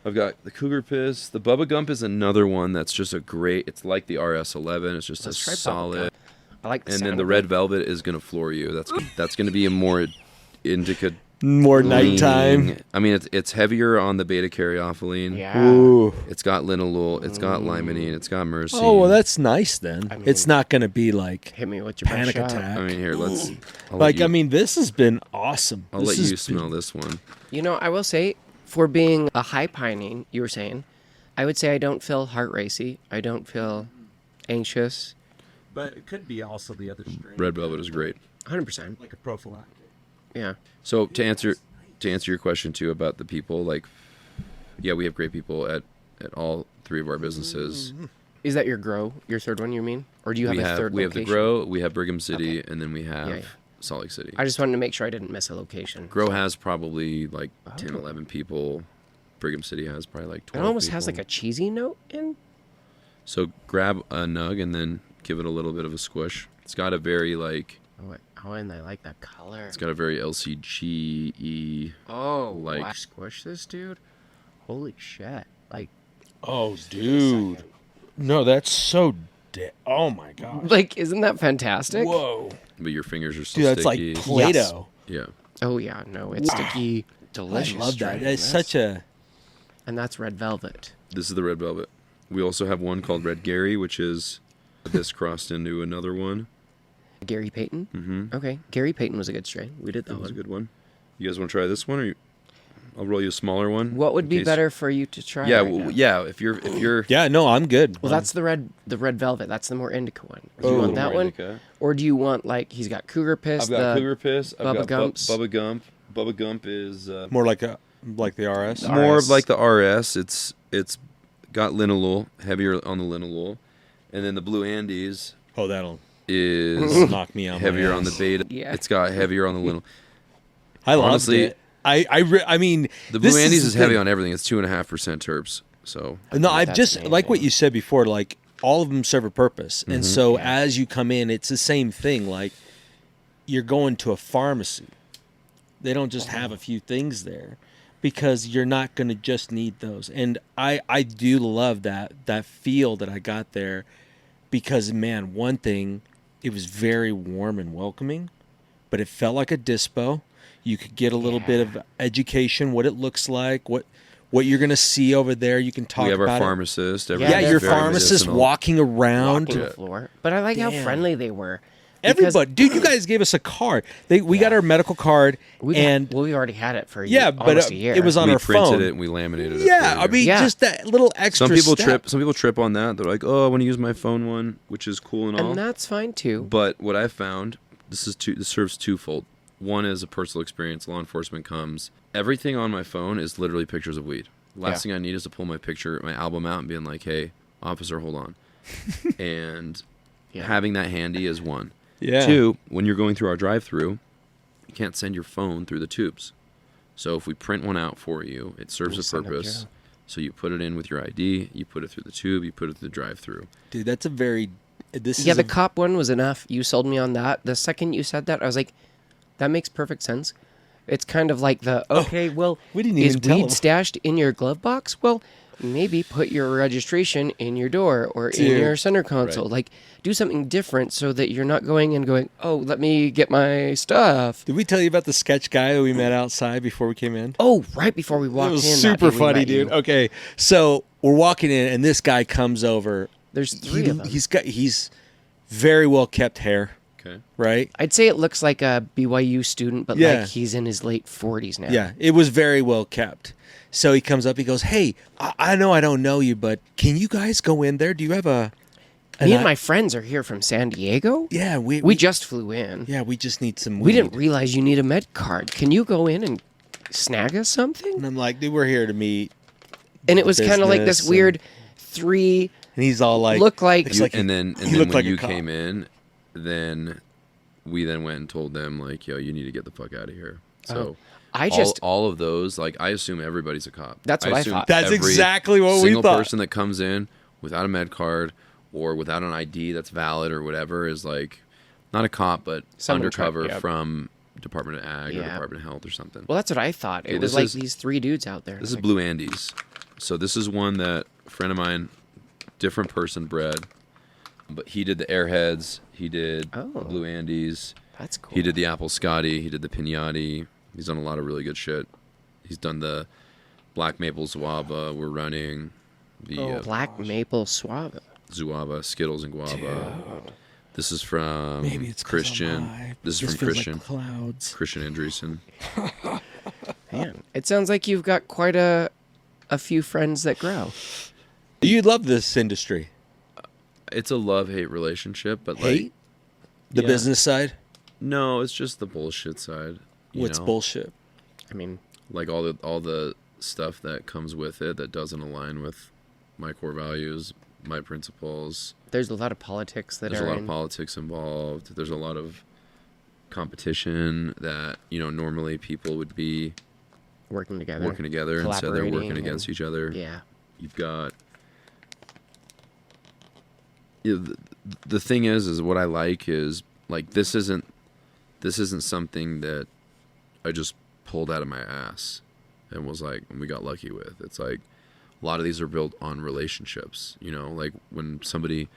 I've got the Cougar Piss. The Bubba Gump is another one that's just a great. It's like the RS11. It's just Let's a try Bubba solid. Gump. I like the And sound then the of Red it. Velvet is gonna floor you. That's gonna be a more indica. More nighttime. leaning- I mean, it's heavier on the beta caryophyllene. Yeah. Ooh. It's got linalool. It's got limonene. It's got myrcene. Oh, well, that's nice then. I mean- it's not going to be like Hit me with your best panic shot. attack. I mean, here, let's. I'll let Like, you- I mean, this has been awesome. I'll This let has you been- smell this one. You know, I will say, for being a high pining, you were saying, I would say I don't feel heart racy. I don't feel anxious. But it could be also the other strain. Red Velvet is great. 100%. Like a prophylactic. Yeah. So to answer your question too about the people, like, yeah, we have great people at all three of our businesses. Is that your grow, your third one, you mean? Or do you have a third we have the location? Grow, we have Brigham City, Okay. and then we have Yeah. Salt Lake City. I just wanted to make sure I didn't miss a location. Grow has probably like Oh. 10, 11 people. Brigham City has probably like It 12 almost has people. like a cheesy note in. So grab a nug and then give it a little bit of a squish. It's got a very like, Oh, and I like that color. it's got a very LCG-y. Oh, like- wow. Squish this, dude. Holy shit! Like, Oh, dude. No, that's so. Oh my god. isn't that fantastic? Whoa. But your fingers are still Dude, that's sticky. like Play-Doh. Yeah. Oh yeah, no, it's sticky, delicious. I love that. strain. It's such a. And that's red velvet. This is the Red Velvet. We also have one called Red Gary, which is this crossed into another one. Gary Payton. Mm-hmm. Okay, Gary Payton was a good strain. We did that That was a one. good one. You guys want to try this one, or I'll roll you a smaller one? What would in be case- better for you to try? Yeah, right well, now? yeah. If you're Yeah, no, I'm good. Well, that's the red velvet. That's the more indica one. Do you Oh, want that more one, indica. or do you want like he's got Cougar Piss? I've got the Cougar Piss. I've Bubba got Gumps. Bubba Gump. Bubba Gump is more like the RS. more RS. of like the RS. It's got linalool, heavier on the linalool, and then the Blue Andes Oh, that'll is knock me out. heavier on the beta. Yeah. It's got heavier on the linalool. I loved honestly, it. I mean, The Blue this Andes the is heavy thing. on everything. It's 2.5% terps. So No, I've That's just like what amazing. you said before. Like all of them serve a purpose, Mm-hmm. and so as you come in, it's the same thing. Like you're going to a pharmacy. They don't just have a few things there, because you're not going to just need those. And I do love that feel that I got there, because man, one thing, it was very warm and welcoming, but it felt like a dispo. You could get a little bit of education, what it looks like, what you're going to see over there. You can talk we have our about it. pharmacist. Yeah, Yeah, everything's your very pharmacist medicinal. walking around. walking Yeah. the floor. But I like how Damn. friendly they were. Because Everybody, dude, you guys gave us a card. We got our medical card, we we already had it for yeah, almost but a year. it was on We our printed phone. it and we laminated it. Yeah, for I you. mean, Yeah. just that little extra. some people step. trip. Some people trip on that. They're like, "Oh, I want to use my phone one," which is cool and all. and that's fine too. But what I found, this serves twofold. One is a personal experience. Law enforcement comes. Everything on my phone is literally pictures of weed. Last thing I need is to pull my album out and being like, "Hey, officer, hold on." And Yeah. having that handy is one. Yeah. Two, when you're going through our drive-through, you can't send your phone through the tubes. So if we print one out for you, it serves We'll a send it purpose. through. So you put it in with your ID, you put it through the tube, you put it through the drive-through. Dude, that's a very. This Yeah, is the a- cop one was enough. You sold me on that. The second you said that, I was like, that makes perfect sense. It's kind of like well, we didn't is even tell weed him. stashed in your glove box? Well, maybe put your registration in your door or in Dude. your center console. Right. Like, do something different so that you're not going, oh, let me get my stuff. Did we tell you about the sketch guy that we met outside before we came in? Oh, right before we It walked was in. that super day we funny, met you. dude. Okay, so we're walking in, and this guy comes over. There's three of them. He's very well kept hair, Okay. right? I'd say it looks like a BYU student, but Yeah. like he's in his late 40s now. Yeah, it was very well kept. So he comes up, he goes, "Hey, I know I don't know you, but can you guys go in there? Do you have a Me and my friends are here from San Diego. Yeah, We just flew in. yeah, we just need some weed. We didn't realize you need a med card. Can you go in and snag us something? And I'm like, dude, we're here to meet. And it was kind of like this business weird three. And he's all like, Look like- looks like and then he looked when like a you cop. came in, then we then went and told them like, yo, you need to get the fuck out of here. So I just all of those, like, I assume everybody's a cop. That's what I assume thought. That's every exactly what we single thought. person that comes in without a med card or without an ID that's valid or whatever is like not a cop, but Someone undercover yep. from Department of Ag or Yeah. Department of Health or something. Well, that's what I thought. It Okay, was this like is- these three dudes out there. This is Blue Andes. So this is one that a friend of mine, different person bred, but he did the Airheads. He did Oh. Blue Andes. That's cool. He did the Apple Scotty. He did the Pinati. He's done a lot of really good shit. He's done the Black Maple Zuava. We're running the Black Maple Suave. Zuava, Skittles, and Guava. This is from Maybe it's 'cause I'm Christian. high. This is Just from feels Christian. Like clouds. Christian Andreessen. Man, it sounds like you've got quite a few friends that grow. You love this industry. It's a love-hate relationship, but Hate? like The yeah. business side? No, it's just the bullshit side. you What's know? bullshit? I mean, Like all the stuff that comes with it that doesn't align with my core values, my principles. there's a lot of politics that There's are a lot in. of politics involved. There's a lot of competition that, normally people would be working together. working together. Instead they're working Collaborating against and- each other. Yeah. You've got the thing is what I like is like this isn't something that I just pulled out of my ass and was like we got lucky with. It's like a lot of these are built on relationships, like when somebody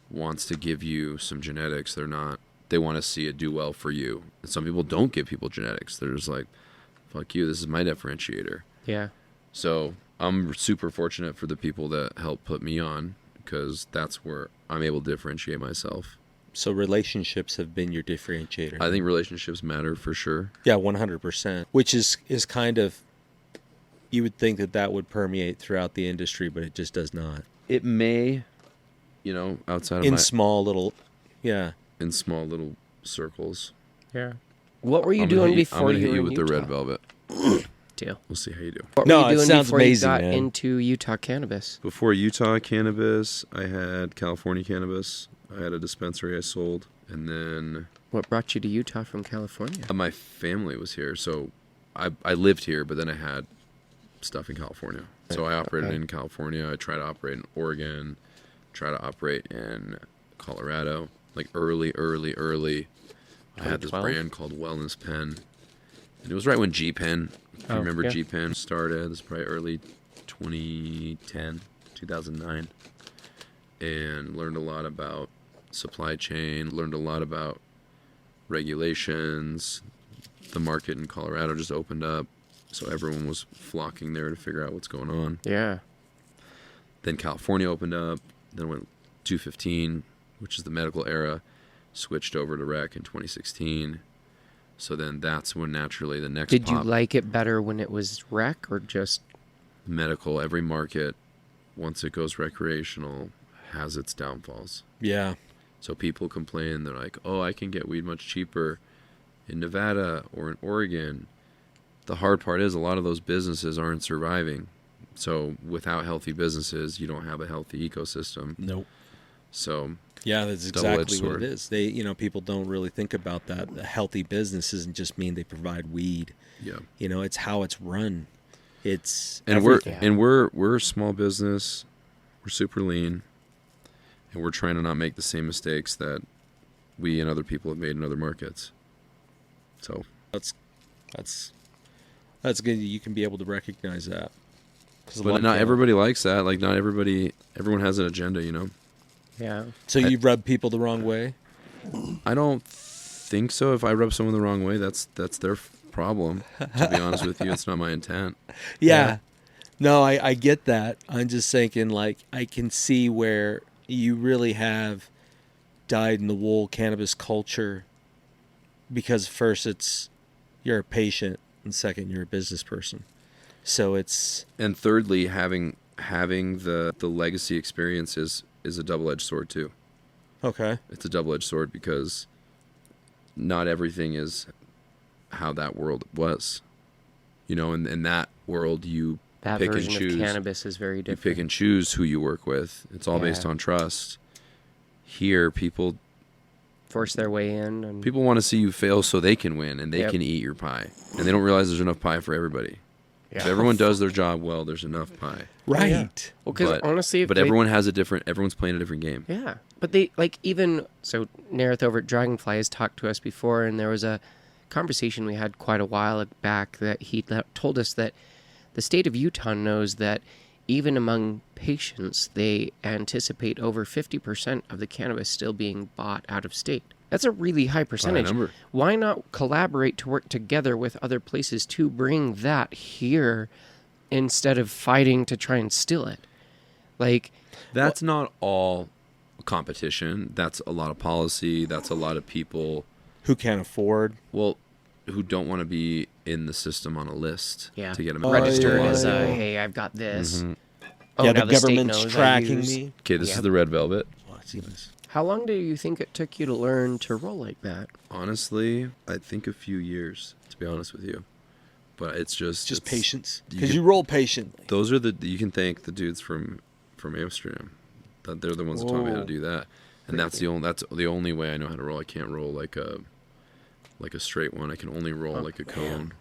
wants to give you some genetics, they want to see it do well for you. And some people don't give people genetics. They're just like, fuck you, this is my differentiator. Yeah. So I'm super fortunate for the people that help put me on because that's where I'm able to differentiate myself. So relationships have been your differentiator. I think relationships matter for sure. Yeah, 100%. Which is kind of, you would think that would permeate throughout the industry, but it just does not. It may, outside of In small little circles. Yeah. What were you I'm gonna doing hit I'm before gonna you hit were you in with Utah? the red velvet. Deal. We'll see how you do. What No, were you it doing sounds before amazing, you got man. into Utah cannabis? Before Utah cannabis, I had California cannabis. I had a dispensary I sold, and then What brought you to Utah from California? my family was here, so I lived here, but then I had stuff in California. So I operated Okay. in California. I tried to operate in Oregon, try to operate in Colorado. Like early. I had this 2012? brand called Wellness Pen. And it was right when G-Pen, if you Oh, remember yeah. G-Pen started. This is probably early 2010, 2009. And learned a lot about supply chain, learned a lot about regulations. The market in Colorado just opened up, so everyone was flocking there to figure out what's going on. Yeah. Then California opened up, then went 215, which is the medical era, switched over to rec in 2016. So then that's when naturally the next Did you pop, like it better when it was rec or just? medical, every market, once it goes recreational, has its downfalls. Yeah. So people complain, they're like, oh, I can get weed much cheaper in Nevada or in Oregon. The hard part is a lot of those businesses aren't surviving. So without healthy businesses, you don't have a healthy ecosystem. Nope. So Yeah, that's Double-edged exactly what sword. it is. People don't really think about that. A healthy business doesn't just mean they provide weed. yeah. It's how it's run. It's And everything. we're a small business. We're super lean. And we're trying to not make the same mistakes that we and other people have made in other markets. So That's good. You can be able to recognize that. 'Cause a lot but of not people- everybody likes that. Like not everyone has an agenda, Yeah. So you rub people the wrong way. I don't think so. If I rub someone the wrong way, that's their problem. To be honest with you, it's not my intent. Yeah. No, I get that. I'm just thinking, like, I can see where you really have dyed in the wool cannabis culture because first you're a patient and second you're a business person. So it's And thirdly, having the legacy experience is a double-edged sword too. Okay. It's a double-edged sword because not everything is how that world was. You know, in that world, you That pick and version of choose. cannabis is very You different. pick and choose who you work with. It's all based Yeah. on trust. Here, people Force their way in. And want to see you fail so they can win and they Yep. can eat your pie. And they don't realize there's enough pie for everybody. If Yeah. everyone does their job well, there's enough pie. Right. Yeah. Well, because honestly, if but they- everyone has everyone's playing a different game. Yeah, but they like even so. Nareth over at Dragonfly has talked to us before, and there was a conversation we had quite a while back that he told us that the state of Utah knows that even among patients, they anticipate over 50% of the cannabis still being bought out of state. That's a really high percentage. number. Why not collaborate to work together with other places to bring that here instead of fighting to try and steal it? Like, That's not all competition. That's a lot of policy. That's a lot of people, Who can't afford? well, who don't want to be in the system on a list yeah, to get them registered yeah, as yeah. hey, I've got this. Mhm. Oh, yeah, now the state government's knows I tracking use- me. Okay, this Yep. is the red velvet. Oh, I see this. How long do you think it took you to learn to roll like that? Honestly, I think a few years, to be honest with you. But it's just Just it's- patience. you Because can- you roll patiently. Those are you can thank the dudes from Amsterdam. That they're the ones that taught me how to Oh. do that. And that's the only way I know how to roll. I can't roll like a straight one. I can only roll like a cone.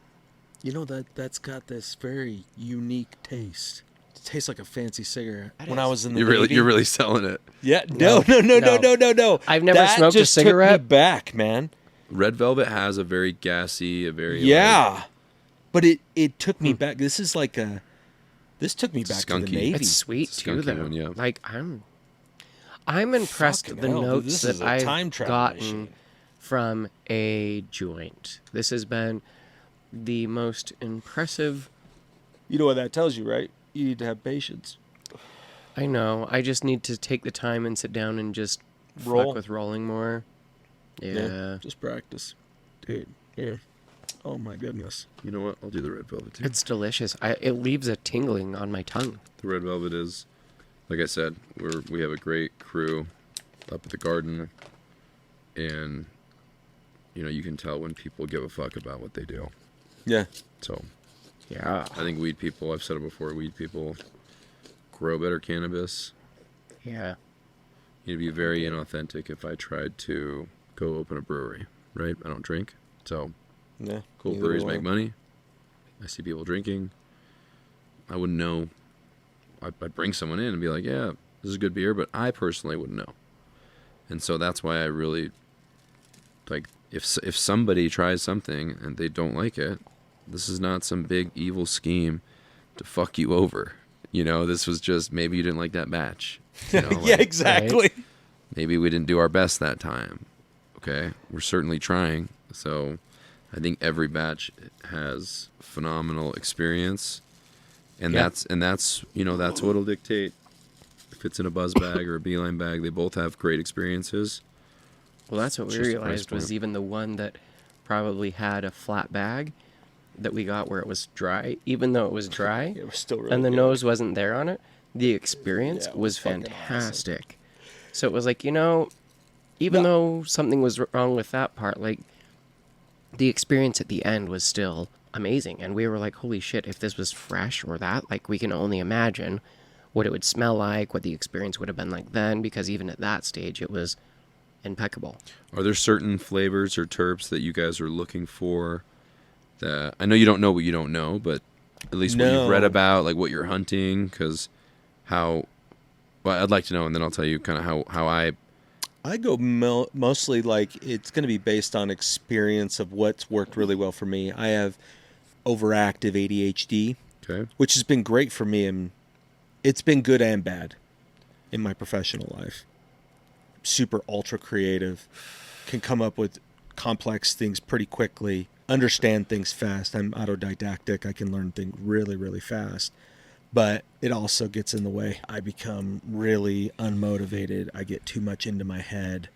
You know, that's got this very unique taste. It tastes like a fancy cigarette. That When is. I was in the You're Navy. really selling it. Yeah, No, no. I've never That smoked a just took cigarette. me back, man. Red velvet has a very gassy, a very Yeah. But it took me back. This took me back to the skunky. Navy. It's sweet It's a too, skunky though. one, yeah. Like I'm impressed Fucking the hell, dude, notes this that is a I've time travel gotten machine. from a joint. This has been the most impressive. You know what that tells you, right? You need to have patience. I know. I just need to take the time and sit down and just Roll. fuck with rolling more. Yeah. Just practice. Dude. Yeah. Oh my goodness. You know what? I'll do the red velvet too. It's delicious. It leaves a tingling on my tongue. The red velvet is, like I said, we have a great crew up at the garden, and you can tell when people give a fuck about what they do. Yeah. So Yeah. I think weed people, I've said it before, weed people grow better cannabis. Yeah. It'd be very inauthentic if I tried to go open a brewery, right? I don't drink, so Yeah. cool Neither breweries do I. make money. I see people drinking. I wouldn't know. I'd bring someone in and be like, yeah, this is good beer, but I personally wouldn't know. And so that's why I really, like, if somebody tries something and they don't like it, this is not some big evil scheme to fuck you over. This was just, maybe you didn't like that batch. Yeah, exactly. Maybe we didn't do our best that time. Okay, we're certainly trying. So I think every batch has phenomenal experience, and Yeah. that's what'll dictate if it's in a buzz bag or a beeline bag. They both have great experiences. Well, that's what we Just the price realized was point. even the one that probably had a flat bag that we got where it was dry, even though it was dry It was still really and the good. nose wasn't there on it, the experience Yeah, it was was fucking fantastic. So it was like, even though something was wrong with that part, like the experience at the end was still amazing. And we were like, holy shit, if this was fresh or that, like we can only imagine what it would smell like, what the experience would have been like then, because even at that stage, it was impeccable. Are there certain flavors or terps that you guys are looking for? That I know you don't know what you don't know, but at least what you've read No. about, like what you're hunting, because well, I'd like to know, and then I'll tell you kind of how I go mostly like it's going to be based on experience of what's worked really well for me. I have overactive ADHD, Okay. which has been great for me, and it's been good and bad in my professional life. Super ultra creative, can come up with complex things pretty quickly, understand things fast. I'm autodidactic. I can learn things really, really fast. But it also gets in the way. I become really unmotivated. I get too much into my head.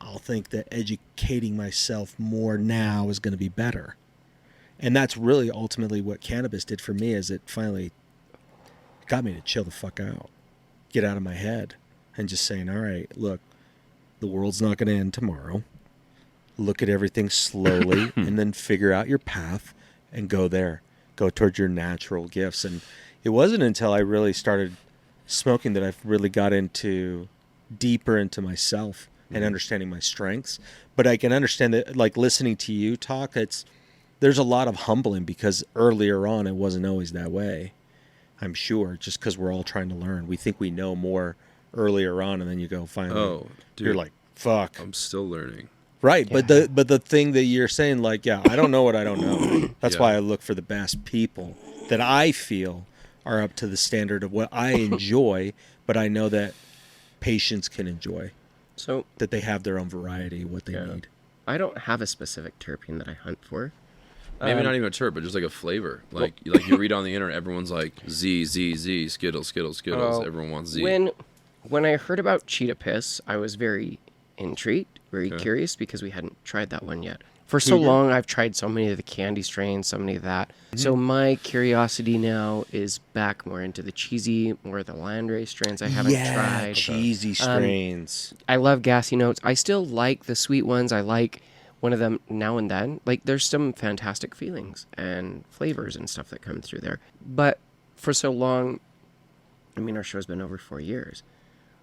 I'll think that educating myself more now is going to be better. And that's really ultimately what cannabis did for me, is it finally got me to chill the fuck out, get out of my head, and just saying, all right, look, the world's not going to end tomorrow. Look at everything slowly and then figure out your path and go there. Go towards your natural gifts. And it wasn't until I really started smoking that I really got deeper into myself and understanding my strengths. But I can understand that, like, listening to you talk, there's a lot of humbling because earlier on it wasn't always that way. I'm sure, just because we're all trying to learn. We think we know more earlier on, and then you go finally. Oh, dude, you're like, fuck. I'm still learning. Right, Yeah. but the thing that you're saying, like, yeah, I don't know what I don't know. That's why I look for the best people that I feel are up to the standard of what I enjoy, but I know that patients can enjoy, So that they have their own variety of what they need. I don't have a specific terpene that I hunt for. Maybe not even a terp, but just like a flavor. Like you read on the internet, everyone's like Z, Z, Z, Skittles, Skittles, Skittles. Oh, Everyone wants Z. When I heard about cheetah piss, I was very intrigued, very curious, because we hadn't tried that one yet. For so long, I've tried so many of the candy strains, so many of that. So my curiosity now is back more into the cheesy, more of the landrace strains I haven't tried. Cheesy strains. I love gassy notes. I still like the sweet ones. I like one of them now and then. Like, there's some fantastic feelings and flavors and stuff that come through there. But for so long, I mean, our show's been over 4 years.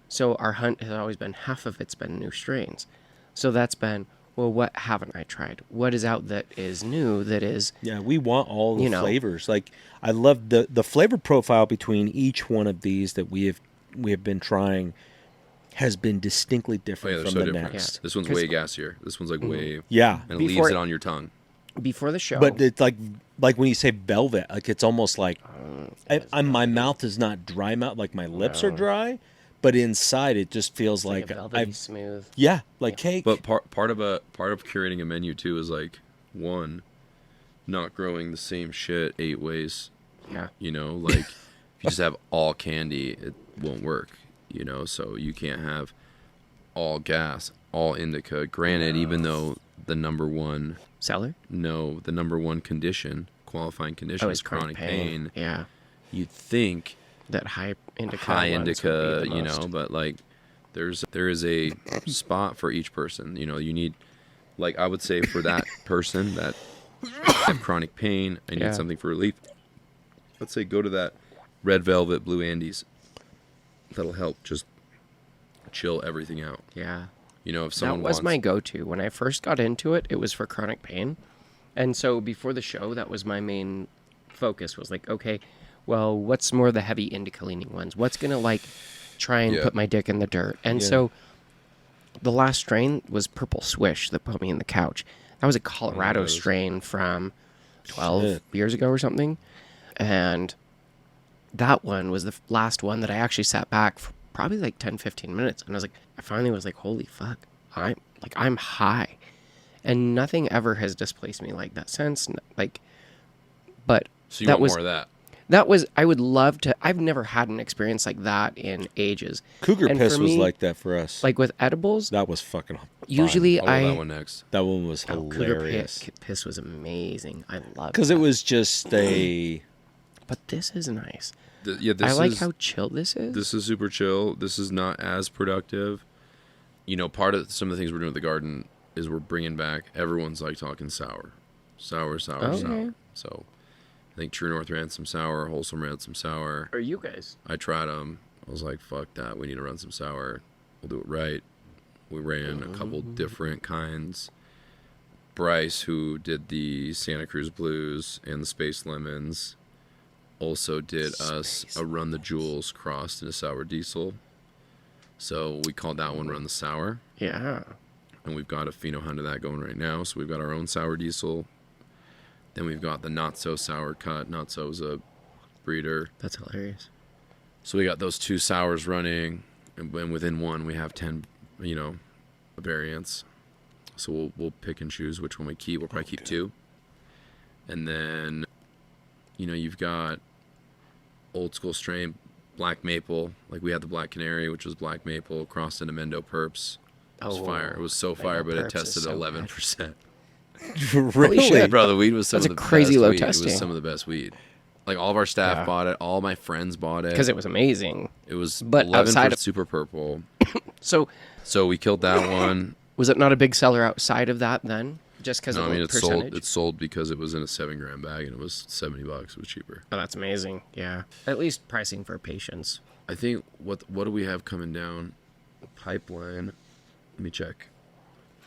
So our hunt has always been, half of it's been new strains. So that's been, well, what haven't I tried? What is out that is new, that is... Yeah, we want all the you know. flavors. Like, I love the flavor profile between each one of these that we have been trying has been distinctly different they're from so the different. next. This one's way gassier. This one's like way... Yeah. And it leaves Before- it on your tongue. Before the show... But it's like when you say velvet, like it's almost like my mouth is not dry mouth, like my lips are dry, but inside it just feels like a velvety smooth. yeah, like cake. But part of curating a menu too is like, one, not growing the same shit 8 ways. Yeah. You know, like if you just have all candy, it won't work. You know, so you can't have all gas, all indica. Granted, even though the number one condition, qualifying condition, is chronic pain. Yeah. You'd think That high indica high ones indica, would be the you most. know, but like there is a spot for each person. You know, you need, like, I would say for that person that have chronic pain, I need something for relief. Let's say go to that Red Velvet Blue Andes. That'll help just chill everything out. Yeah. You know, if That someone was wants, my go-to. When I first got into it, it was for chronic pain. And so before the show, that was my main focus, was like, okay, well, what's more the heavy indica-leaning ones? What's going to, like, try and put my dick in the dirt? And so the last strain was Purple Swish that put me in the couch. That was a Colorado strain from 12 years ago or something. And that one was the last one that I actually sat back for probably like 10, 15 minutes. And I finally was like, holy fuck, I'm high. And nothing ever has displaced me like that since. But so you that want was, more of that. That was, I would love to, I've never had an experience like that in ages. Cougar And piss for was me, like that for us. Like with edibles, that was fucking usually I'll roll that one next. that one was Cougar hilarious. piss was amazing. I love Because it was just a... But this is nice. This I like is, how chill this is. This is super chill. This is not as productive. You know, part of some of the things we're doing at the garden is we're bringing back, everyone's like talking sour. Sour. Okay. So I think True North ran some sour, Wholesome ran some sour. Or you guys? I tried them. I was like, fuck that. We need to run some sour. We'll do it right. We ran a couple different kinds. Bryce, who did the Santa Cruz Blues and the Space Lemons, also did us a Run the Jewels crossed in a sour diesel. So we called that one Run the Sour. Yeah. And we've got a pheno hunt of that going right now. So we've got our own sour diesel. Then we've got the Not So Sour cut. Not So's a breeder. That's hilarious. So we got those 2 sours running. And within one, we have 10, variants. So we'll pick and choose which one we keep. We'll probably keep 2. And then, you've got old school strain black maple. Like we had the Black Canary, which was black maple, crossed into Mendo Perps. It was fire. It was so fire, but it Perps is tested so 11%. Really? shit. Bro, the weed was That's some a of the crazy best low weed. It testing. was some of the best weed. Like all of our staff Yeah. bought it. All my friends bought it. Because it was amazing. It was But 11 outside for of- super purple. So So we killed that one. was it not a big seller outside of that then? Just because No, of I the mean it percentage? sold because it was in a 7-gram bag and it was $70. It was cheaper. Oh, that's amazing. Yeah. At least pricing for patients. I think what do we have coming down the pipeline? Let me check.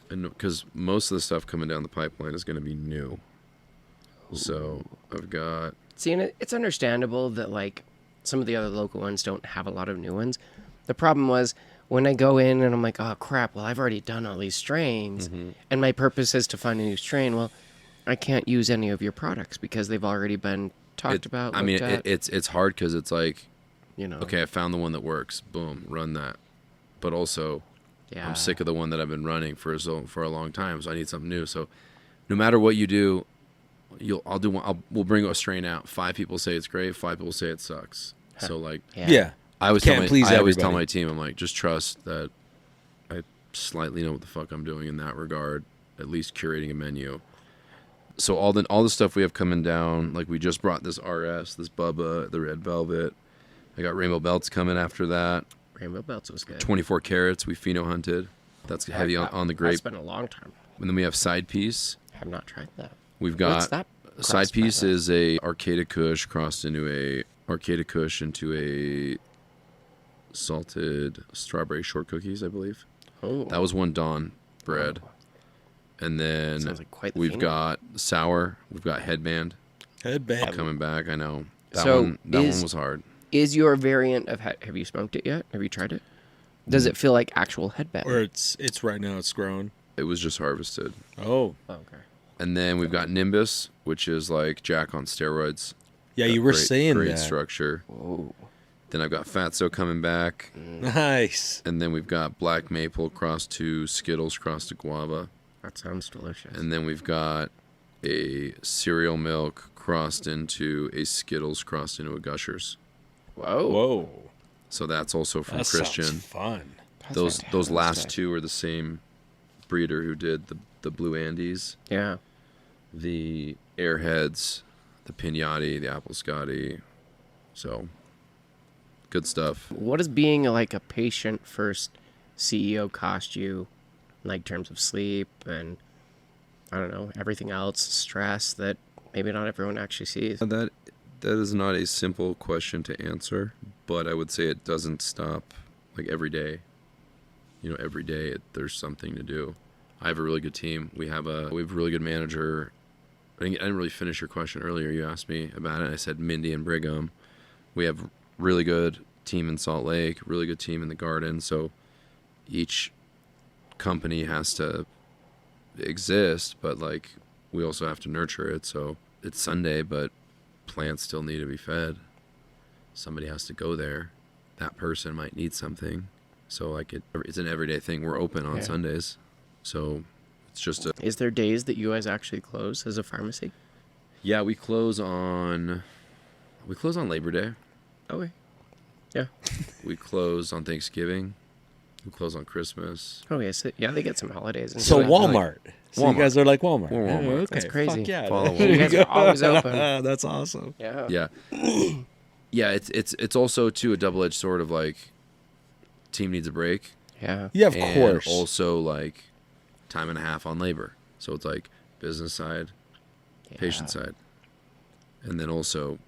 And because most of the stuff coming down the pipeline is going to be new. So I've got See, and it's understandable that, like, some of the other local ones don't have a lot of new ones. The problem was when I go in and I'm like, oh, crap, well, I've already done all these strains, and my purpose is to find a new strain. Well, I can't use any of your products because they've already been talked about. I mean, looked at, it's hard because it's like, you know. okay, I found the one that works. Boom, run that. But also, Yeah. I'm sick of the one that I've been running for a long time, so I need something new. So, no matter what you do, we'll bring a strain out. 5 people say it's great. 5 people say it sucks. So like, Yeah. I always Can't please I always tell everybody. my team, I'm like, just trust that I slightly know what the fuck I'm doing in that regard. At least curating a menu. So all the stuff we have coming down, like we just brought this RS, this Bubba, the Red Velvet. I got Rainbow Belts coming after that. Rainbow Belts was good. 24 carats. We pheno hunted. That's heavy on the grape. That's been a long time. And then we have Side Piece. I have not tried that. We've What's got that? Side crossed by Piece that? is a Arcata Kush crossed into a Arcata Kush into a salted strawberry short cookies, I believe. Oh, That was one Dawn bread. And then Sounds like quite the we've pheno. got Sour. We've got Headband Headband. coming back. I know. That So one was hard. Is your variant of have you smoked it yet? Have you tried it? Does it feel like actual headband? Or it's right now. It's grown. It was just harvested. Oh. Oh, okay. And then we've got Nimbus, which is like Jack on steroids. Yeah, Got you were great, saying great that. structure. Whoa. Then I've got Fatso coming back. Nice. And then we've got Black Maple crossed to Skittles crossed to Guava. That sounds delicious. And then we've got a cereal milk crossed into a Skittles crossed into a Gushers. Whoa. Whoa. So that's also from That Christian. sounds fun. Those last fantastic. 2 are the same breeder who did the Blue Andes, Yeah. the Airheads, the Pinati, the Apple Scotty. So good stuff. What does being like a patient first CEO cost you, like terms of sleep and I don't know everything else, stress that maybe not everyone actually sees? That is not a simple question to answer, but I would say it doesn't stop like every day. You know, every day there's something to do. I have a really good team. We have a really good manager. I didn't really finish your question earlier. You asked me about it. I said Mindy and Brigham. We have really good team in Salt Lake, really good team in the Garden. So each company has to exist, but like we also have to nurture it. So it's Sunday, but plants still need to be fed. Somebody has to go there. That person might need something. So like it's an everyday thing. We're open on Yeah. Sundays. So it's just a Is there days that you guys actually close as a pharmacy? yeah, we close on Labor Day. Okay. Yeah. We close on Thanksgiving. We close on Christmas. Oh yes. Yeah, they get some holidays. And So stuff. Walmart. So you Walmart. guys are like Walmart. We're Walmart. Oh, okay. That's crazy. Fuck yeah. Follow There You guys are always open. That's awesome. Yeah. Yeah. Yeah, it's also too a double-edged sword of like team needs a break. Yeah. Yeah, of and course. also like time and a half on labor. So it's like business side, patient side. And then also,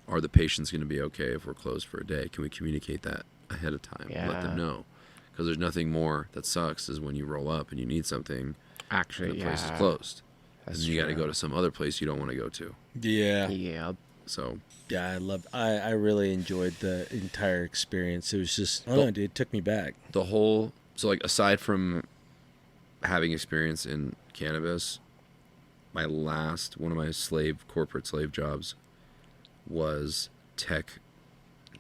are the patients going to be okay if we're closed for a day? Can we communicate that ahead of time? Let Yeah. them know. Because there's nothing more that sucks is when you roll up and you need something Actually, and the yeah. place is closed. That's and you got to true. go to some other place you don't want to go to. Yeah. Yeah. So Yeah, I really enjoyed the entire experience. It was just, I don't know, dude, it took me back. the whole, so like aside from having experience in cannabis, one of my corporate slave jobs was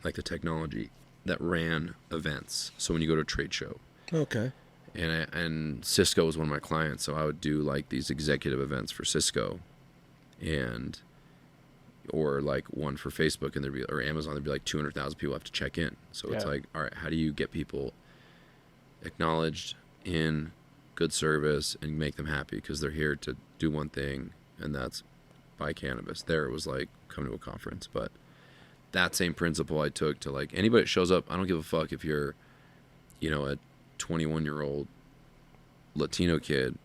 like the technology that ran events. So when you go to a trade show, Okay. and Cisco was one of my clients, so I would do like these executive events for Cisco, or like one for Facebook, and or Amazon, there'd be like 200,000 people have to check in. So it's Yeah. like, all right, how do you get people acknowledged in good service and make them happy because they're here to do one thing, and that's buy cannabis. There it was like come to a conference, but that same principle I took to like anybody that shows up. I don't give a fuck if you're, a 21-year-old Latino kid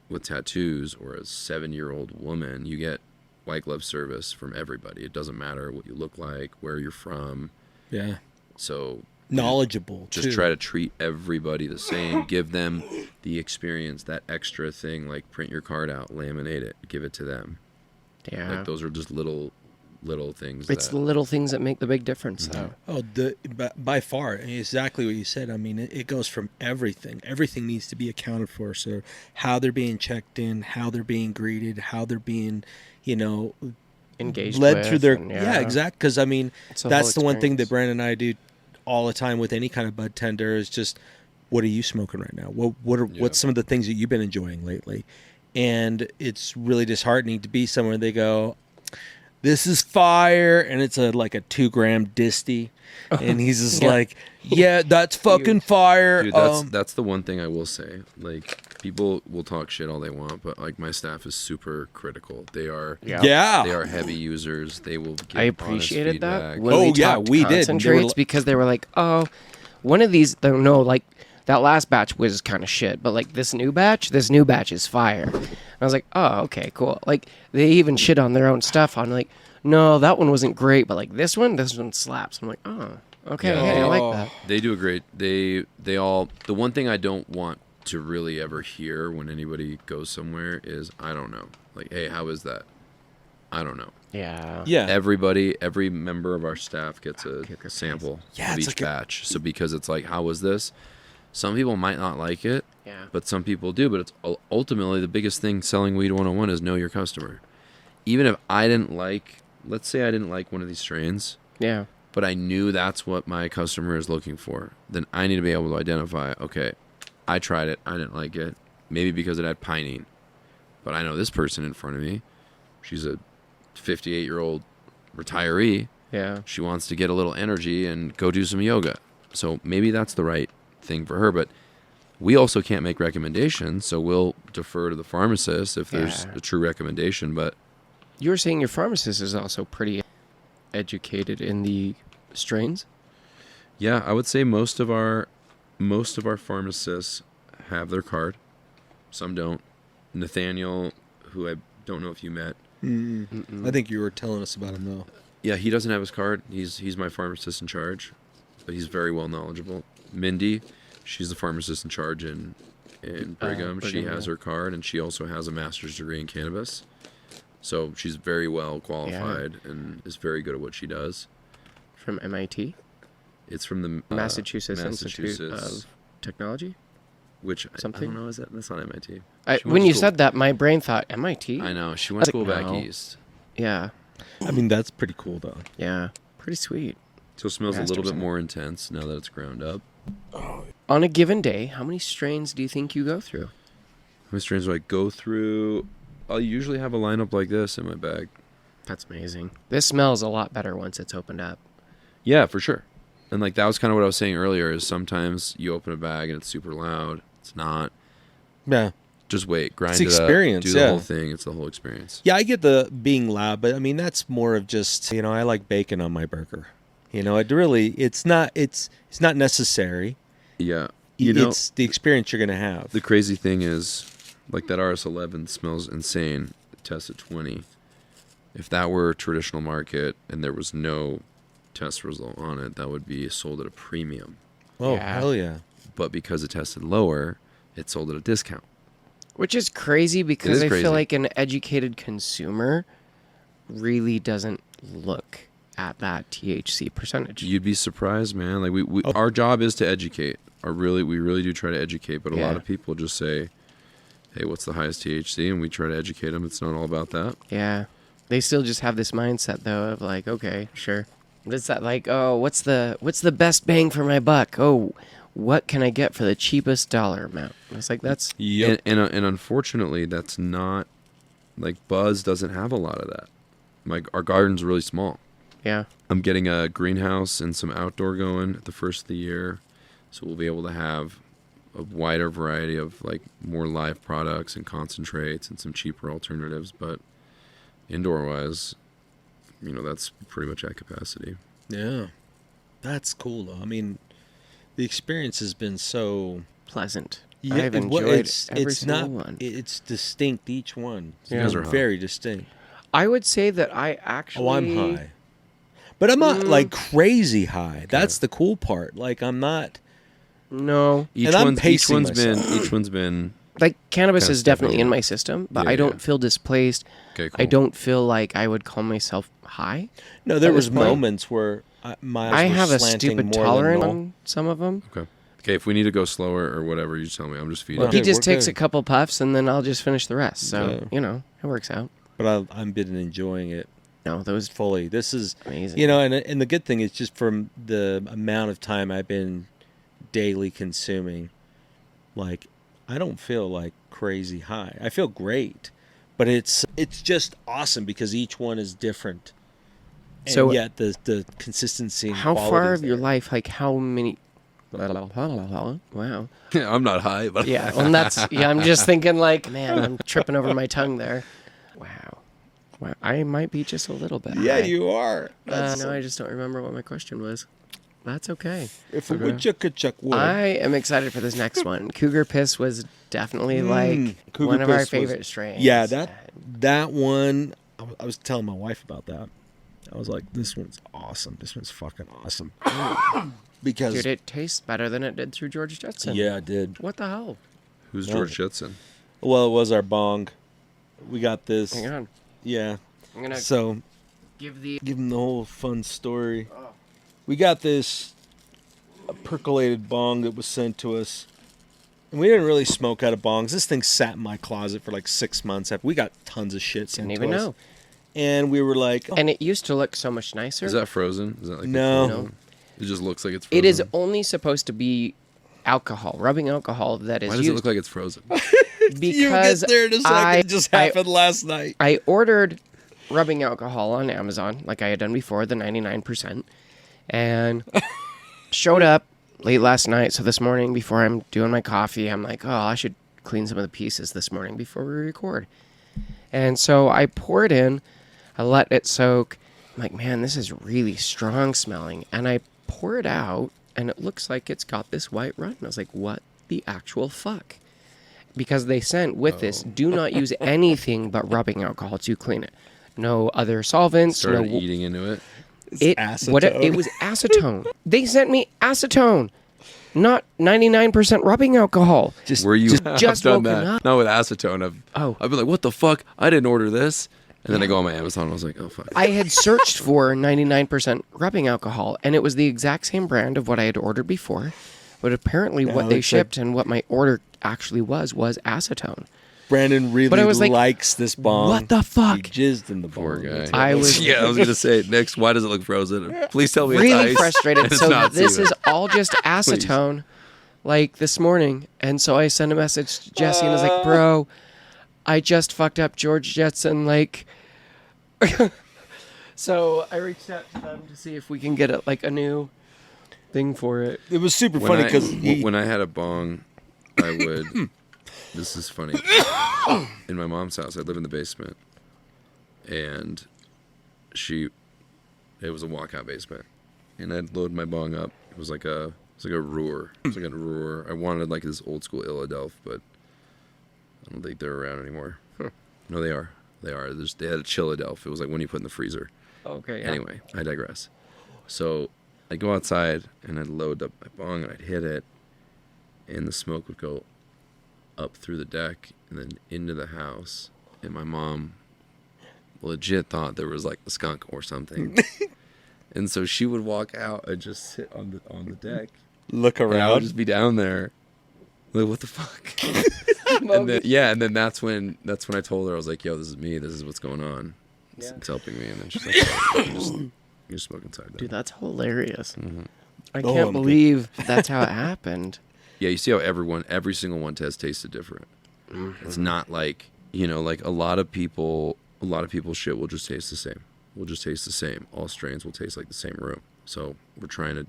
with tattoos or a 7-year-old woman, you get white glove service from everybody. It doesn't matter what you look like, where you're from. Yeah. So Knowledgeable. just try to treat everybody the same. Give them the experience, that extra thing, like print your card out, laminate it, give it to them. Yeah. Like those are just little things. It's the little things that make the big difference, though. Oh, by far, exactly what you said. I mean, it goes from everything. Everything needs to be accounted for. So how they're being checked in, how they're being greeted, how they're being, Engaged led with, through their and, exact. Because I mean, It's a that's the whole one thing that experience. Brandon and I do all the time with any kind of bud tender is just, what are you smoking right now? What's some of the things that you've been enjoying lately? And it's really disheartening to be somewhere they go, this is fire, and it's like a 2-gram disty, and he's just like, yeah, that's fucking fire. Dude, that's the one thing I will say. Like, people will talk shit all they want, but like my staff is super critical. They are Yeah. they are heavy users. They will give I appreciated honest that feedback. when Oh, we yeah, talked we did. They were concentrates like- because they were like, oh, one of these, no, like that last batch was kind of shit, but like this new batch is fire. And I was like, oh, okay, cool. Like they even shit on their own stuff. I'm like, no, that one wasn't great, but like this one slaps. I'm like, oh, okay, Yeah. hey, I like that. They do a great. They all. The one thing I don't want to really ever hear when anybody goes somewhere is, I don't know. Like, hey, how is that? I don't know. Yeah. Yeah. Every member of our staff gets a sample Yeah, of it's each like batch. So because it's like, how was this? Some people might not like it, Yeah. but some people do. But it's ultimately the biggest thing selling Weed 101 is know your customer. Even if I didn't like, let's say I didn't like one of these strains, Yeah. but I knew that's what my customer is looking for, then I need to be able to identify, okay, I tried it, I didn't like it, maybe because it had pinene, but I know this person in front of me, she's a 58-year-old retiree, Yeah. she wants to get a little energy and go do some yoga, so maybe that's the right thing for her. But we also can't make recommendations, so we'll defer to the pharmacist if there's Yeah. a true recommendation. But You were saying your pharmacist is also pretty educated in the strains? yeah, I would say most of our pharmacists have their card. Some don't. Nathaniel, who I don't know if you met. I think you were telling us about him though. Yeah, he doesn't have his card. He's my pharmacist in charge, but he's very well knowledgeable. Mindy, she's the pharmacist in charge in Brigham. She Brigham, has yeah. her card, and she also has a master's degree in cannabis. So she's very well qualified and is very good at what she does. From MIT? It's from the Massachusetts Institute Massachusetts, of Technology? which I something? don't know. Is that's not MIT? She When went to you school- said that, my brain thought MIT. I know she I went was to school like, back no. east. Yeah, I mean, that's pretty cool though. yeah, pretty sweet. So it smells a little Masters bit in it. more intense now that it's ground up. On a given day, how many strains do you think you go through? How many strains do I go through? I'll usually have a lineup like this in my bag. That's amazing. This smells a lot better once it's opened up. Yeah, for sure. And like that was kind of what I was saying earlier. Is sometimes you open a bag and it's super loud. It's not. Yeah. Just wait, grind It's it up, experience, do the yeah. whole thing. It's the whole experience. Yeah, I get the being loud, but I mean that's more of just, I like bacon on my burger. It's not necessary. Yeah, It's the experience you're gonna have. the crazy thing is, like that RS11 smells insane. It tests at 20. If that were a traditional market and there was no test result on it, that would be sold at a premium. Oh, Yeah. hell yeah. But because it tested lower, it's sold at a discount. Which is crazy because is I crazy. feel like an educated consumer really doesn't look at that THC percentage. You'd be surprised, man. Like we our job is to educate. We really do try to educate, but a Yeah. lot of people just say, "Hey, what's the highest THC?" and we try to educate them. It's not all about that. Yeah. They still just have this mindset though of like, okay, sure. It's that like, oh, what's the best bang for my buck? Oh, what can I get for the cheapest dollar amount? And it's like that's Yep. And unfortunately, that's not like Buzz doesn't have a lot of that. Our garden's really small. yeah. I'm getting a greenhouse and some outdoor going at the first of the year, so we'll be able to have a wider variety of like more live products and concentrates and some cheaper alternatives. But indoor wise, that's pretty much at capacity. Yeah. That's cool though. I mean, the experience has been so pleasant. Yeah, I've enjoyed every it's single not. one. It's distinct. Each one. You guys are high. very distinct. I would say that I actually. Oh, I'm high, but I'm not like crazy high. That's the cool part. Like I'm not. No. Each And I'm one's pacing been myself. each one's been Like, cannabis Kinda is definitely stepping in in. my system, but Yeah, I don't yeah. feel displaced. okay. Cool. I don't feel like I would call myself high. No, there At was this point, moments where my eyes I were have a slanting stupid more tolerance than on some of them. Okay. Okay. If we need to go slower or whatever, you tell me. I'm just feeding. Well, He Okay, just we're takes good. a couple puffs, and then I'll just finish the rest. So, Yeah. it works out. But I've been enjoying it No, those fully. This is amazing. and the good thing is just from the amount of time I've been daily consuming, like I don't feel like crazy high. I feel great, but it's just awesome because each one is different. And So- yet the consistency. And How quality far is of your there. life, like how many? Wow. I'm not high, but Yeah, well, I'm just thinking like, man, I'm tripping over my tongue there. Wow. I might be just a little bit Yeah, high. you are. No, I just don't remember what my question was. That's okay. If a woodchuck could chuck wood. I am excited for this next one. Cougar Piss was definitely like Cougar one of our Piss was- favorite strains. Yeah, that one. I was telling my wife about that. I was like, "This one's awesome. This one's fucking awesome." Because Dude, it tastes better than it did through George Jetson. yeah, it did. What the hell? who's No. George Jetson? Well, it was our bong. We got this. Hang on. Yeah. I'm gonna So give the. give them the whole fun story. We got this percolated bong that was sent to us. And we didn't really smoke out of bongs. This thing sat in my closet for like 6 months. We got tons of shit sent Didn't to even us. know. And we were like, And it used to look so much nicer. Is that frozen? Is that like No. No. It just looks like it's frozen. It is only supposed to be alcohol, rubbing alcohol that is Why does used it look like it's frozen? because you get there in a second. I, It just happened last night. I ordered rubbing alcohol on Amazon, like I had done before, the 99%, and showed up late last night. So this morning, before I'm doing my coffee, I'm like, oh, I should clean some of the pieces this morning before we record. And so I pour it in, I let it soak. I'm like, man, this is really strong smelling. And I pour it out, and it looks like it's got this white run. I was like, what the actual fuck? Because they sent with this, do not use anything but rubbing alcohol to clean it. No other solvents. Started no eating into it. it was acetone. They sent me acetone, not 99% rubbing alcohol. Where you just done woken that? up. Not with acetone. I've been like, what the fuck? I didn't order this. And then I go on my Amazon and I was like, oh fuck. I had searched for 99% rubbing alcohol, and it was the exact same brand of what I had ordered before. But apparently, what they looks shipped and what my order actually was acetone. Brandon really But I was like, likes this bong. what the fuck? He jizzed in the bong. Poor guy. I was yeah, I was gonna say next. Why does it look frozen? Please tell me it's really ice. frustrated. It's So not this semen. is all just acetone, like this morning. And so I sent a message to Jesse and I was like, bro, I just fucked up George Jetson. Like, so I reached out to them to see if we can get a new thing for it. It was super funny because when I had a bong, I would. This is funny. In my mom's house, I live in the basement, and it was a walkout basement, and I'd load my bong up. It was like a Roer. It was like a Roer. I wanted like this old school Illadelph, but I don't think they're around anymore. No, they are. They are. They had a Chilladelph. It was like when you put in the freezer. Okay. Yeah. Anyway, I digress. So I'd go outside and I'd load up my bong and I'd hit it, and the smoke would go up through the deck and then into the house. And my mom legit thought there was like a skunk or something. And so she would walk out and just sit on the deck. look And I would around. just be down there. Like, what the fuck? and then that's when I told her, I was like, yo, this is me. This is what's going on. It's helping me. And then she's like, you just smoke inside that. Dude, that's hilarious. Mm-hmm. I Oh, can't I'm believe that's how it happened. Yeah, you see how every single one has tasted different. It's not like, like a lot of people shit will just taste the same. Will just taste the same. All strains will taste like the same room. So we're trying to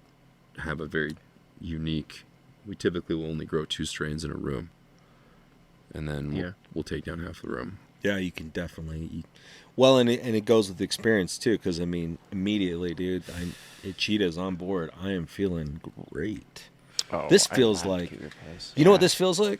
have a very unique. We typically will only grow 2 strains in a room, and then we'll take down half the room. Yeah, you can definitely. Well, and it goes with experience too, because I mean, immediately, dude, Cheetah's on board. I am feeling great. Oh, This I feels love like- Cougar Pies. You know what Yeah. this feels like?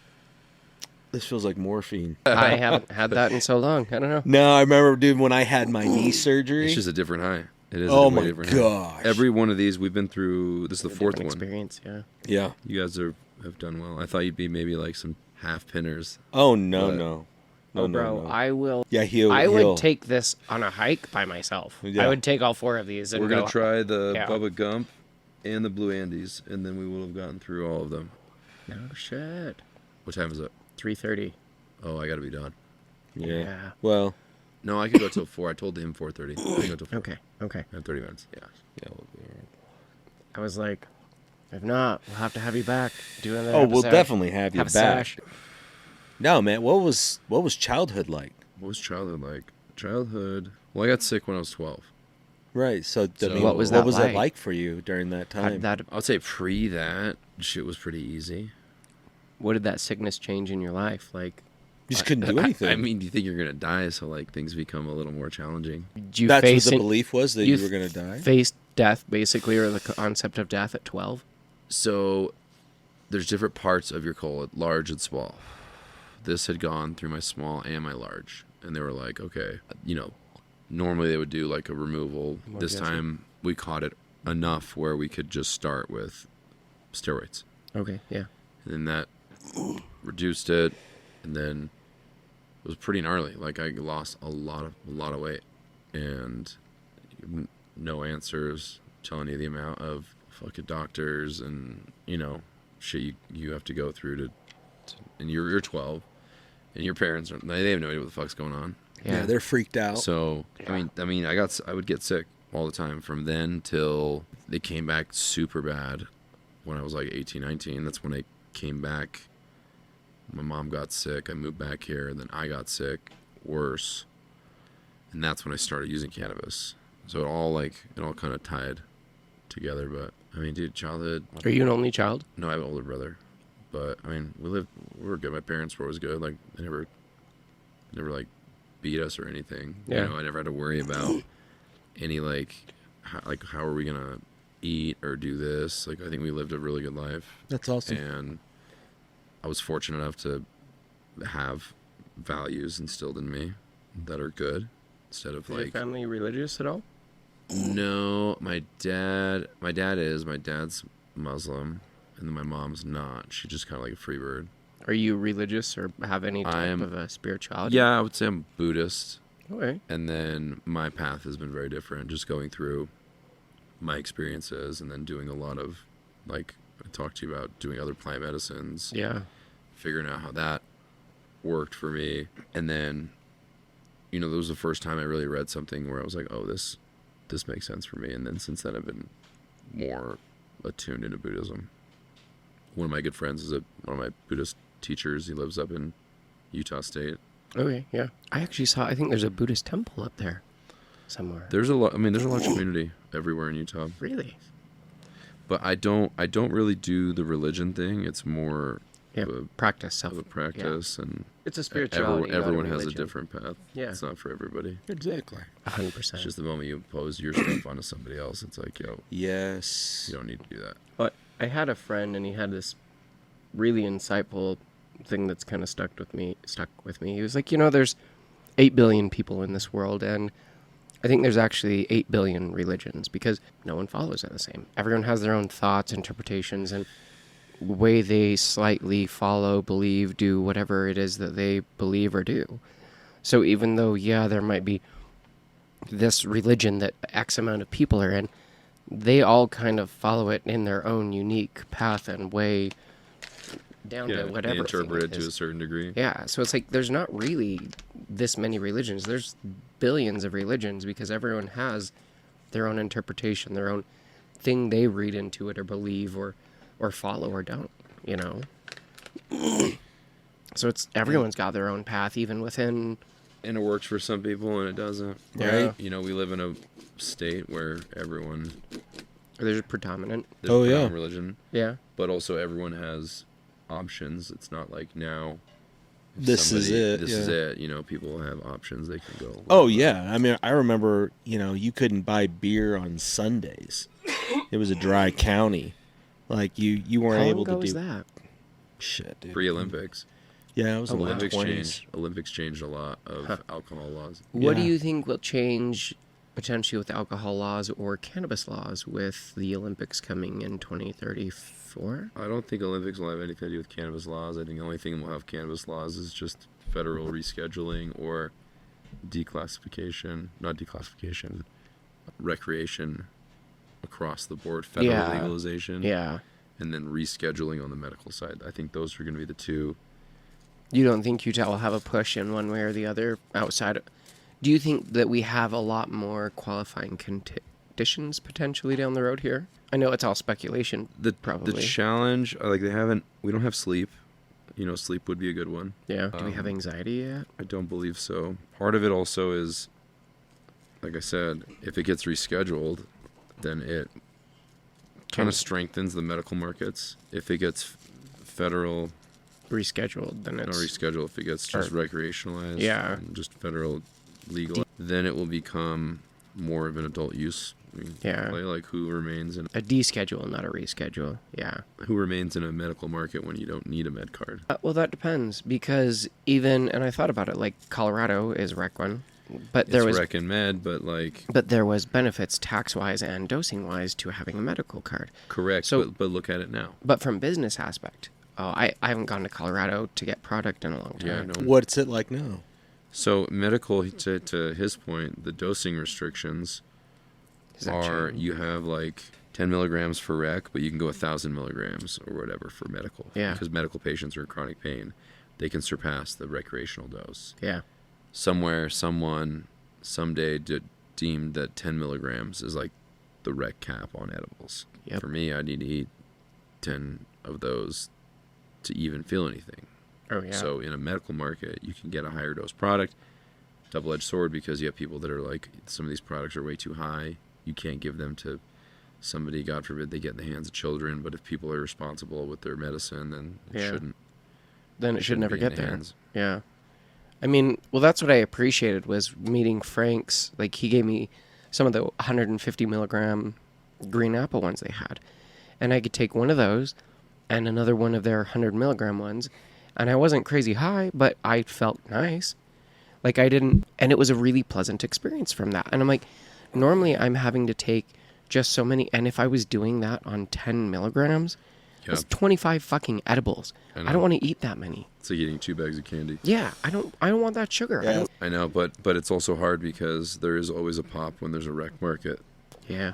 This feels like morphine. I haven't had that in so long. I don't know. No, I remember, dude, when I had my knee surgery. It's just a different high. It is. Oh a way my different high. gosh. Every one of these we've been through. This is the fourth Different one. experience, yeah. Yeah. You guys have done well. I thought you'd be maybe like some half pinners. Oh no, But- no. Oh, No, bro, no. I will. Yeah, I he'll. would take this on a hike by myself. Yeah. I would take all 4 of these and We're go. gonna try the Yeah. Bubba Gump and the Blue Andes, and then we will have gotten through all of them. No shit. What time is it? 3:30. Oh, I gotta be done. Yeah. Yeah. Well. No, I could go till 4. I told him 4:30. I can go till 4. Okay. Okay. I have 30 minutes. Yeah. Yeah. We'll be all right. I was like, if not, we'll have to have you back doing that. Oh, we'll definitely have you have a back. sesh. No, man. What was childhood like? What was childhood like? Childhood. Well, I got sick when I was 12. Right. So, I So mean, what was what that was like? it like for you during that How time? did that? I would say pre that shit was pretty easy. What did that sickness change in your life? Like, You just couldn't do anything. I mean, you think you're gonna die, so like things become a little more challenging. did you that's what face the it- belief was, that you were going to die. Face death, basically, or the concept of death at 12. So there's different parts of your colon, large and small. This had gone through my small and my large, and they were like, okay, normally they would do like a removal. More This guessing. time we caught it enough where we could just start with steroids, Okay. Yeah. and then that reduced it, and then it was pretty gnarly. Like I lost a lot of weight, and no answers, telling you the amount of fucking doctors and shit you have to go through to and you're 12, and your parents they have no idea what the fuck's going on. Yeah, they're freaked out. So I mean I would get sick all the time from then till they came back super bad when I was like 18, 19. That's when I came back. My mom got sick. I moved back here, and then I got sick, worse, and that's when I started using cannabis. So it all kind of tied together. But I mean, dude, childhood. Are you an only child? No, I have an older brother, but I mean, we were good. My parents were always good. Like they never like beat us or anything. Yeah. I never had to worry about any how are we gonna eat or do this. Like I think we lived a really good life, That's awesome. and I was fortunate enough to have values instilled in me that are good instead of Is your like family religious at all? no, my dad's Muslim, and then my mom's not. She's just kind of like a free bird. Are you religious or have any type I'm- of a spirituality? Yeah, I would say I'm Buddhist, Okay. and then my path has been very different. Just going through my experiences, and then doing a lot of like I talked to you about doing other plant medicines, Yeah. figuring out how that worked for me, and then that was the first time I really read something where I was like, oh, this makes sense for me. And then since then I've been more attuned into Buddhism. One of my good friends is one of my Buddhist teachers. He lives up in Utah State. Okay. Yeah. I think there's a Buddhist temple up there somewhere. There's a lot of community everywhere in Utah, Really? but I don't really do the religion thing. It's more Yeah. of a, Practice self. of a practice, and It's a spirituality. everyone not a has a religion. different path. Yeah. It's not for everybody. Exactly. 100%. It's just the moment you impose your stuff onto somebody else, it's like, yo, Yes. you don't need to do that. But I had a friend, and he had this really insightful thing that's kind of stuck with me. He was like, there's 8 billion people in this world, and I think there's actually 8 billion religions because no one follows it the same. Everyone has their own thoughts, interpretations, and way they slightly follow, believe, do whatever it is that they believe or do. So even though, there might be this religion that X amount of people are in, they all kind of follow it in their own unique path and way down to whatever they interpret thing it is. to a certain degree. Yeah, so it's like there's not really this many religions. There's billions of religions because everyone has their own interpretation, their own thing they read into it or believe or follow or don't, So it's everyone's got their own path, even within. And it works for some people and it doesn't. Yeah. Right? We live in a state where everyone There's predominant. there's Oh, yeah. predominant religion, Yeah. but also everyone has options. It's not like now if This is it, This yeah. is it. People have options. They can go. Oh yeah. I mean, I remember, you couldn't buy beer on Sundays. It was a dry county. Like you weren't How long able ago to was do that? shit, dude. Pre-Olympics. Yeah, it was in the Olympics 20s. changed a lot of alcohol laws. What do Yeah. you think will change potentially with alcohol laws or cannabis laws with the Olympics coming in 2034? I don't think Olympics will have anything to do with cannabis laws. I think the only thing that will have cannabis laws is just federal rescheduling or recreation across the board, federal Yeah. legalization, Yeah. and then rescheduling on the medical side. I think those are going to be the two. You don't think Utah will have a push in one way or the other outside? Do you think that we have a lot more qualifying conditions potentially down the road here? I know it's all speculation. Probably. The challenge, we don't have sleep. Sleep would be a good one. Yeah. Do we have anxiety yet? I don't believe so. Part of it also is, like I said, if it gets rescheduled, then it kind of strengthens the medical markets. If it gets federal Rescheduled, then it's rescheduled, if it gets just recreationalized, Yeah. and just federal legal, then it will become more of an adult use. Yeah. Play, like who remains in a deschedule, not a reschedule. Yeah. a medical market when you don't need a med card. Well, that depends because and I thought about it, like Colorado is Rec 1, but there It's was rec and med, but there was benefits tax-wise and dosing-wise to having a medical card. correct. So- but look at it now. But from business aspect, I haven't gone to Colorado to get product in a long time. Yeah, no. What's it like now? So medical, to his point, the dosing restrictions Is that are changed? you have like 10 milligrams for rec, but you can go 1,000 milligrams or whatever for medical. Yeah. Because medical patients are in chronic pain, they can surpass the recreational dose. Yeah. Somewhere, someone, someday deemed that 10 milligrams is like the rec cap on edibles. Yep. For me, I need to eat 10 of those to even feel anything. Oh, yeah. So in a medical market, you can get a higher dose product. Double-edged sword, because you have people that are like, some of these products are way too high. You can't give them to somebody, God forbid, they get in the hands of children. But if people are responsible with their medicine, then it Yeah. shouldn't. Then it should shouldn't never be in get the there. hands. Yeah. I mean, well, that's what I appreciated was meeting Frank's. Like, he gave me some of the 150 milligram green apple ones they had. And I could take one of those and another one of their 100 milligram ones. And I wasn't crazy high, but I felt nice. Like, and it was a really pleasant experience from that. And I'm like, normally I'm having to take just so many. And if I was doing that on 10 milligrams, that's 25 fucking edibles. I I know. don't want to eat that many. It's like eating 2 bags of candy. Yeah, I don't want that sugar. Yeah. I know, but it's also hard because there is always a pop when there's a rec market. Yeah.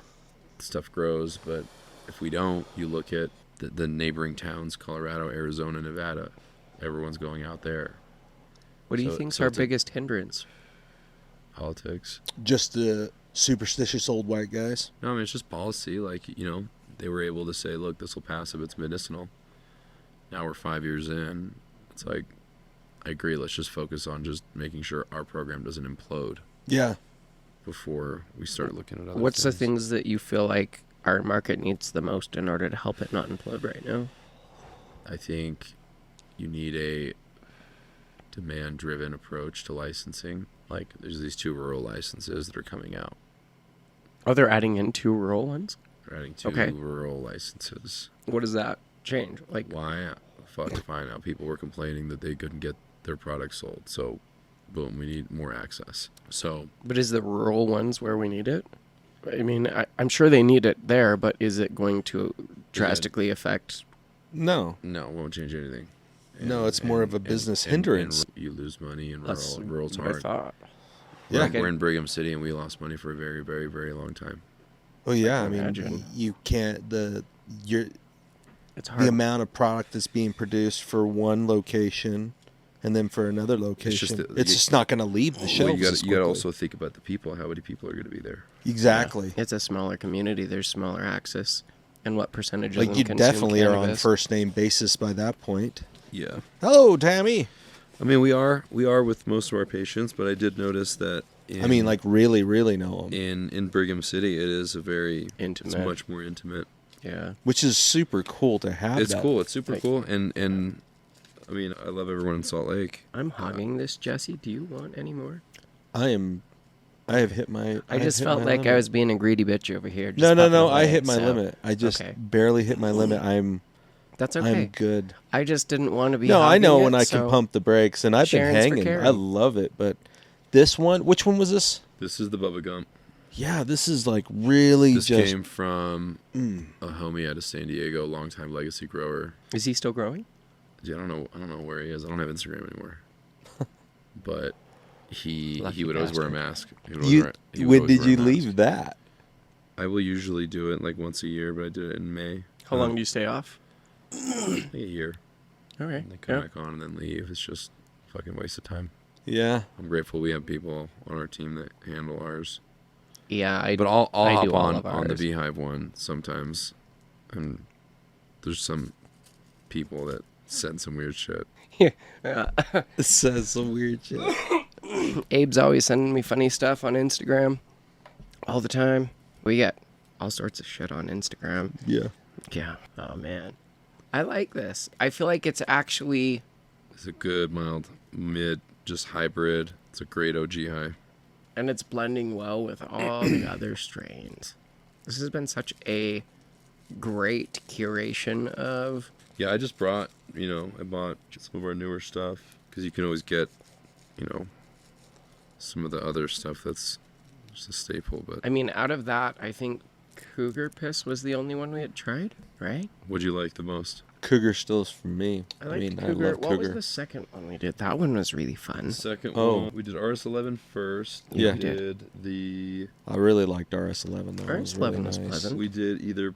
Stuff grows, but if we don't, you look at the neighboring towns, Colorado, Arizona, Nevada. Everyone's going out there. What do you So- think's so our it's a- biggest hindrance? Politics. Just the superstitious old white guys. No, I mean, it's just policy. Like, they were able to say, look, this will pass if it's medicinal. Now we're 5 years in. It's like, I agree. Let's just focus on just making sure our program doesn't implode Yeah. before we start looking at other What's the things. things that you feel like our market needs the most in order to help it not implode right now? I think you need a demand-driven approach to licensing. Like, there's these 2 rural licenses that are coming out. Oh, they're adding in 2 rural ones? They're adding 2 Okay. rural licenses. What does that change? Like, Why? Fuck if I know. People were complaining that they couldn't get their product sold. So, boom, we need more access. So, but is the rural ones where we need it? I mean, I'm sure they need it there, but is it going to drastically affect? No. no, it won't change anything. No, it's more of a business hindrance. you lose money in That's rural's what I hard. thought. Yeah. We're in Brigham City and we lost money for a very, very, very long time. Well, yeah. I can mean, imagine. you can't It's the hard. amount of product that's being produced for one location, and then for another location, it's just not going to leave the Well, shelves. you as got to quickly. also think about the people. How many people are going to be there? Exactly. It's a smaller community. There's smaller access. And what percentage of Like them you consume definitely are on cannabis? first name basis by that point. Yeah. Hello, Tammy. I mean, we are with most of our patients, but I did notice that. I mean, like really, really know them, in Brigham City, it is a very Intimate. It's much more intimate. Yeah. which is super cool to have. It's that. cool. It's super Like- cool, and I mean, I love everyone in Salt Lake. I'm hogging this, Jesse. Do you want any more? I am I have hit my. I just hit felt my like I limit. was being a greedy bitch over here. Just No. puffing I away, hit my so- limit. I just Okay. barely hit my limit. That's I'm okay. good. I just didn't want to be. No, I know hogging when it, I so can pump the brakes, and I've Sharon's for been hanging. Karen. I love it, but this one, which one was this? This is the Bubba Gump. Yeah, this is like really This just. came from a homie out of San Diego, longtime legacy grower. Is he still growing? Yeah, I don't know where he is. I don't have Instagram anymore. But he Lucky would always wear a bastard. mask. He would When always did wear a you mask. leave that? I will usually do it like once a year, but I did it in May. How long do you stay off? Like a year. All right. And then come back on and then leave. It's just a fucking waste of time. Yeah. I'm grateful we have people on our team that handle ours. Yeah, But I'll I hop do all on of the ours. Beehive one sometimes, and there's some people that send some weird shit. It says some weird shit. Abe's always sending me funny stuff on Instagram all the time. We get all sorts of shit on Instagram. Yeah. Yeah. Oh, man. I like this. I feel like it's actually... It's a good mild mid, just hybrid. It's a great OG high. And it's blending well with all the other strains. This has been such a great curation of... Yeah, I just brought, I bought some of our newer stuff because you can always get, some of the other stuff that's just a staple. But I mean, out of that, I think Cougar Piss was the only one we had tried, right? what'd you like the most? Cougar still is for me. I like I Cougar. love What was Cougar. the second one we did? That one was really fun. Second Oh. one, we did RS11 first. Yeah. We did the, I really liked RS11 though. It was really RS11 was nice. pleasant. we did either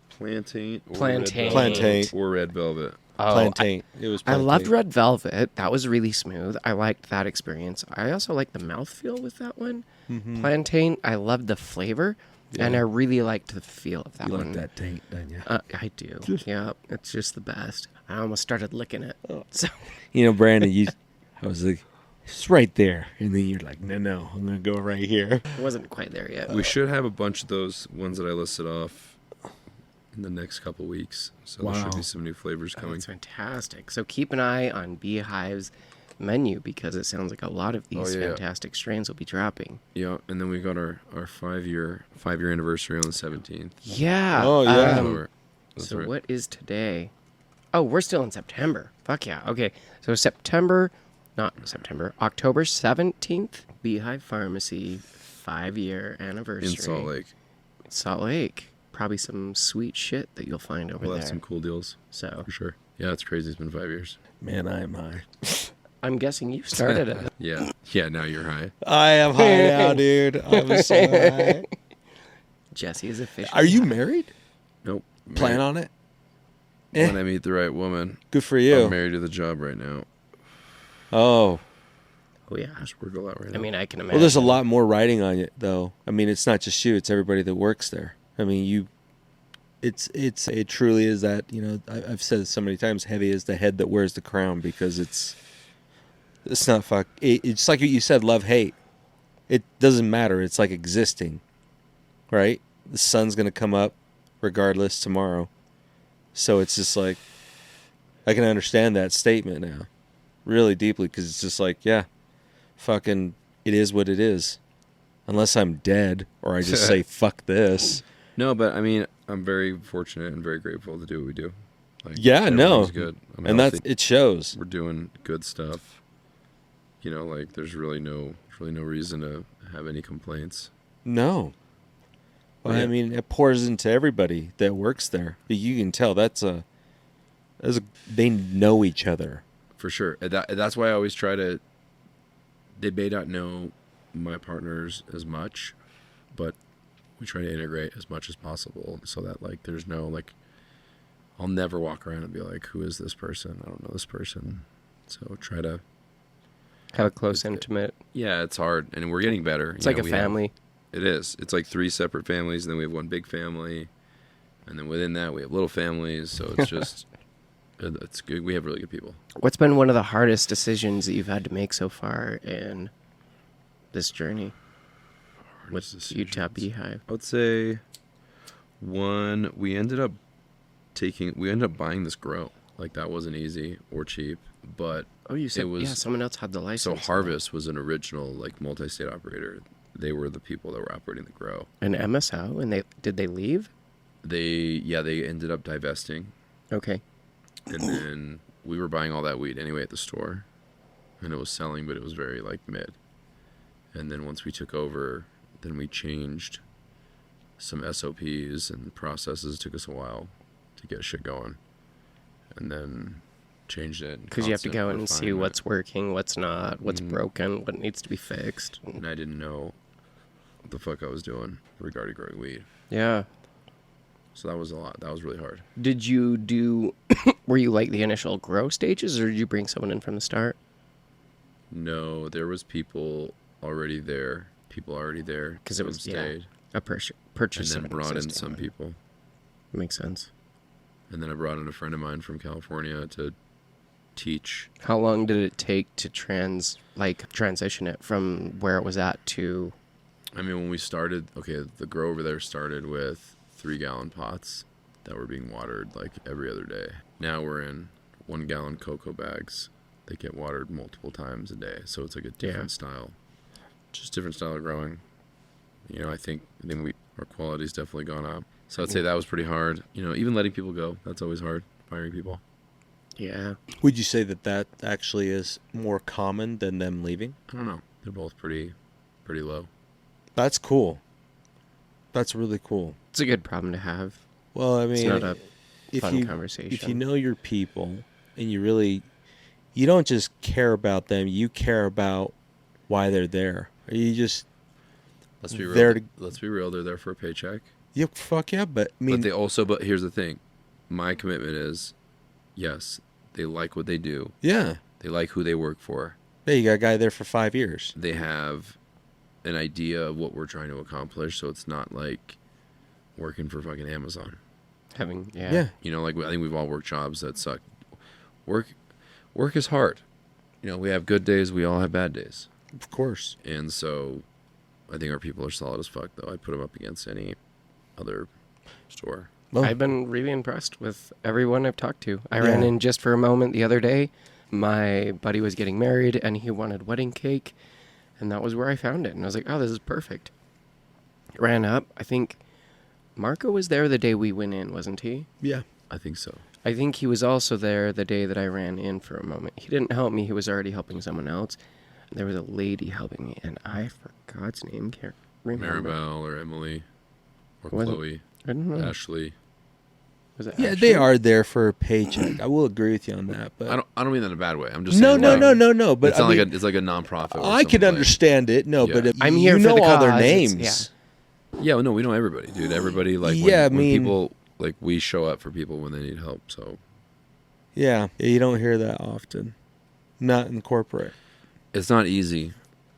Plantain or Plantain. Red Velvet. Plantain. Or Red Velvet. Oh, Plantain. It was. I loved Plantain. Red Velvet. That was really smooth. I liked that experience. I also liked the mouthfeel with that one. Mm-hmm. Plantain, I loved the flavor, and I really liked the feel of that You one. like that taint, don't you? I do. Yeah, it's just the best. I almost started licking it. So Brandon, I was like, it's right there, and then you're like, no, I'm gonna go right here. it wasn't quite there yet. We should have a bunch of those ones that I listed off in the next couple weeks. So there should Wow. be some new flavors coming. That's fantastic. So keep an eye on Beehive's menu because it sounds like a lot of these yeah. fantastic strains will be dropping. Yeah, and then we got our 5-year anniversary on the 17th. Yeah. Oh, yeah. So that's So right. what is today? Oh, we're still in September. Fuck yeah. Okay. So October 17th, Beehive Pharmacy 5-year anniversary. In Salt Lake. Salt Lake. Probably some sweet shit that you'll find over We'll there. have some cool deals So for sure. Yeah, it's crazy. It's been 5 years. Man, I am high. I'm guessing you started it. Yeah. Yeah, now you're high. I am high now, dude. I'm so high. Jesse is official. Are you married? Nope. Plan on it? When I meet the right woman. Good for you. I'm married to the job right now. Oh. Oh, yeah. Just work a lot right now. I mean, I can imagine. Well, there's a lot more riding on it, though. I mean, it's not just you; it's everybody that works there. I mean, it truly is that. I've said it so many times. Heavy is the head that wears the crown because it's not fuck. It's like what you said, love hate. It doesn't matter. It's like existing, right? The sun's gonna come up, regardless tomorrow. So it's just like I can understand that statement now, really deeply, because it's just like, yeah, fucking, it is what it is. Unless I'm dead or I just say fuck this. No, but I mean, I'm very fortunate and very grateful to do what we do. Like, Yeah, no. everything's good. I'm And healthy. it shows. We're doing good stuff. Like there's really no reason to have any complaints. No. Well, Yeah. I mean, it pours into everybody that works there. You can tell they know each other. For sure. And that's why I always try to. They may not know my partners as much, but we try to integrate as much as possible so that there's no I'll never walk around and be like, who is this person? I don't know this person. So try to. Have a close, intimate. Yeah, it's hard, and we're getting better. It's like a family. It is. It's like 3 separate families, and then we have one big family, and then within that we have little families. So it's just, it's good. We have really good people. What's been one of the hardest decisions that you've had to make so far in this journey with Utah Beehive? I would say one, we ended up buying this grow. That wasn't easy or cheap, but Oh, you said it was, someone else had the so license. Harvest was an original multi-state operator they were the people that were operating the grow. An MSO, and did they leave? They ended up divesting, Okay. and then we were buying all that weed anyway at the store, and it was selling, but it was very like mid. And then once we took over, then we changed some SOPs and processes. It took us a while to get shit going, and then changed it. Because you have to go and see refinement. what's working, what's not, what's broken, what needs to be fixed. And I didn't know what the fuck I was doing regarding growing weed. Yeah. So that was a lot. That was really hard. Did you do, were you like the initial grow stages, or did you bring someone in from the start? No, there was people already there. Because it was stayed, a purchase. and then of an brought in existing some one. people. Makes sense. And then I brought in a friend of mine from California to teach. How long did it take to transition it from where it was at to? I mean, when we started, the grow over there started with 3-gallon pots that were being watered like every other day. Now we're in 1-gallon cocoa bags. They get watered multiple times a day. So it's like a different style. Just different style of growing. You know, I think our quality's definitely gone up. So I'd say that was pretty hard. You know, even letting people go, that's always hard. Firing people. Yeah. Would you say that actually is more common than them leaving? I don't know. They're both pretty low. That's cool. That's really cool. It's a good problem to have. Well, I mean, It's not a if fun you, conversation. If you know your people and you don't just care about them, you care about why they're there. Or you just Let's be real. They're- Let's be real. They're there for a paycheck. yeah, fuck yeah. But I mean, But here's the thing. My commitment is, yes, they like what they do. yeah. They like who they work for. Hey, you got a guy there for 5 years. They have an idea of what we're trying to accomplish, so it's not like working for fucking Amazon. Yeah. You know, like I think we've all worked jobs that suck. Work is hard. You know, we have good days, we all have bad days. Of course. And so I think our people are solid as fuck, though. I'd put them up against any other store. Well, I've been really impressed with everyone I've talked to. I Yeah. ran in just for a moment the other day. My buddy was getting married, and he wanted wedding cake, and that was where I found it. And I was like, oh, this is perfect. Ran up. I think Marco was there the day we went in, wasn't he? yeah. I think so. I think he was also there the day that I ran in for a moment. He didn't help me. He was already helping someone else. There was a lady helping me, and I, for God's name, can't remember. Maribel or Emily or Was it- Chloe, I don't know. Ashley. Was it Yeah, Ashley? they are there for a paycheck. I will agree with you on that. But I don't mean that in a bad way. I'm just no, saying, no, like, no, no, no. But it's I not mean, like it's like a nonprofit. where I could someone's like- understand it. No, Yeah. but I'm you here for know the all their cause. names. It's- Yeah, no, we know everybody, dude. Everybody like when, Yeah, I when mean- people like we show up for people when they need help. So Yeah, you don't hear that often. Not in corporate. it's not easy.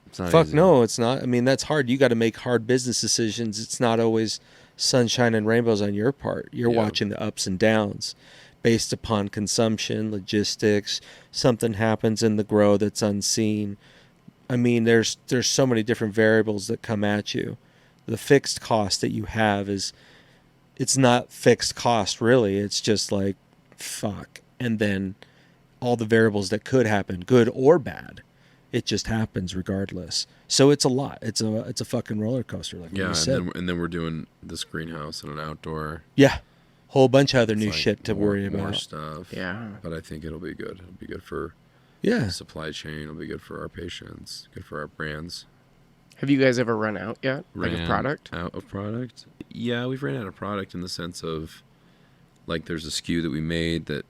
It's not Fuck easy. no, it's not. I mean, that's hard. You got to make hard business decisions. It's not always sunshine and rainbows on your part. You're Yeah. watching the ups and downs based upon consumption, logistics. Something happens in the grow that's unseen. I mean, there's so many different variables that come at you. The fixed cost that you have it's not fixed cost really. It's just like fuck, and then all the variables that could happen, good or bad. It just happens regardless. So it's a lot. It's a fucking roller coaster, like Yeah, you and said. then we're doing this greenhouse and an outdoor. Yeah, whole bunch of other It's new like shit to more- worry More about. stuff. Yeah. But I think it'll be good. It'll be good for Yeah, the supply chain. It'll be good for our patients. Good for our brands. Have you guys ever run out yet? Like a Ran product? out of product? Yeah, we've ran out of product in the sense of like there's a SKU that we made that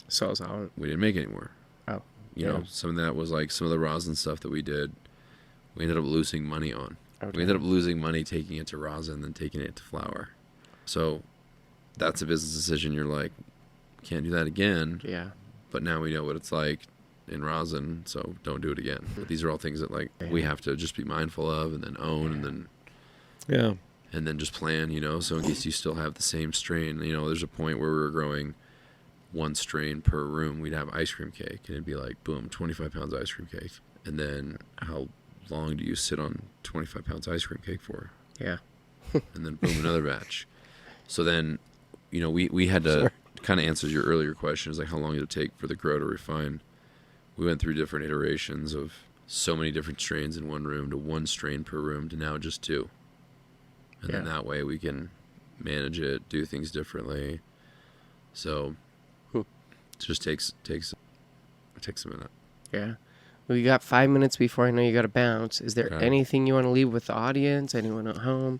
Sells out. we didn't make anymore. Oh. You know, some of that was like some of the rosin stuff that we did. We ended up losing money on. Okay. We ended up losing money taking it to rosin than taking it to flour. So that's a business decision. You're like, can't do that again. Yeah. But now we know what it's like in rosin, so don't do it again. But these are all things that like we have to just be mindful of and then own yeah. and then just plan, you know, so in case you still have the same strain, you know, there's a point where we were growing one strain per room. We'd have ice cream cake and it'd be like, boom, 25 pounds ice cream cake. And then how long do you sit on 25 pounds ice cream cake for? Yeah. And then boom, another batch. So then, you know, we had to kind of answer your earlier question, is like how long did it take for the grow to refine? We went through different iterations of so many different strains in one room to one strain per room to now just two. And then that way we can manage it, do things differently. So it just takes a minute. Yeah. We got 5 minutes before I know you got to bounce. Is there Okay. anything you want to leave with the audience? Anyone at home?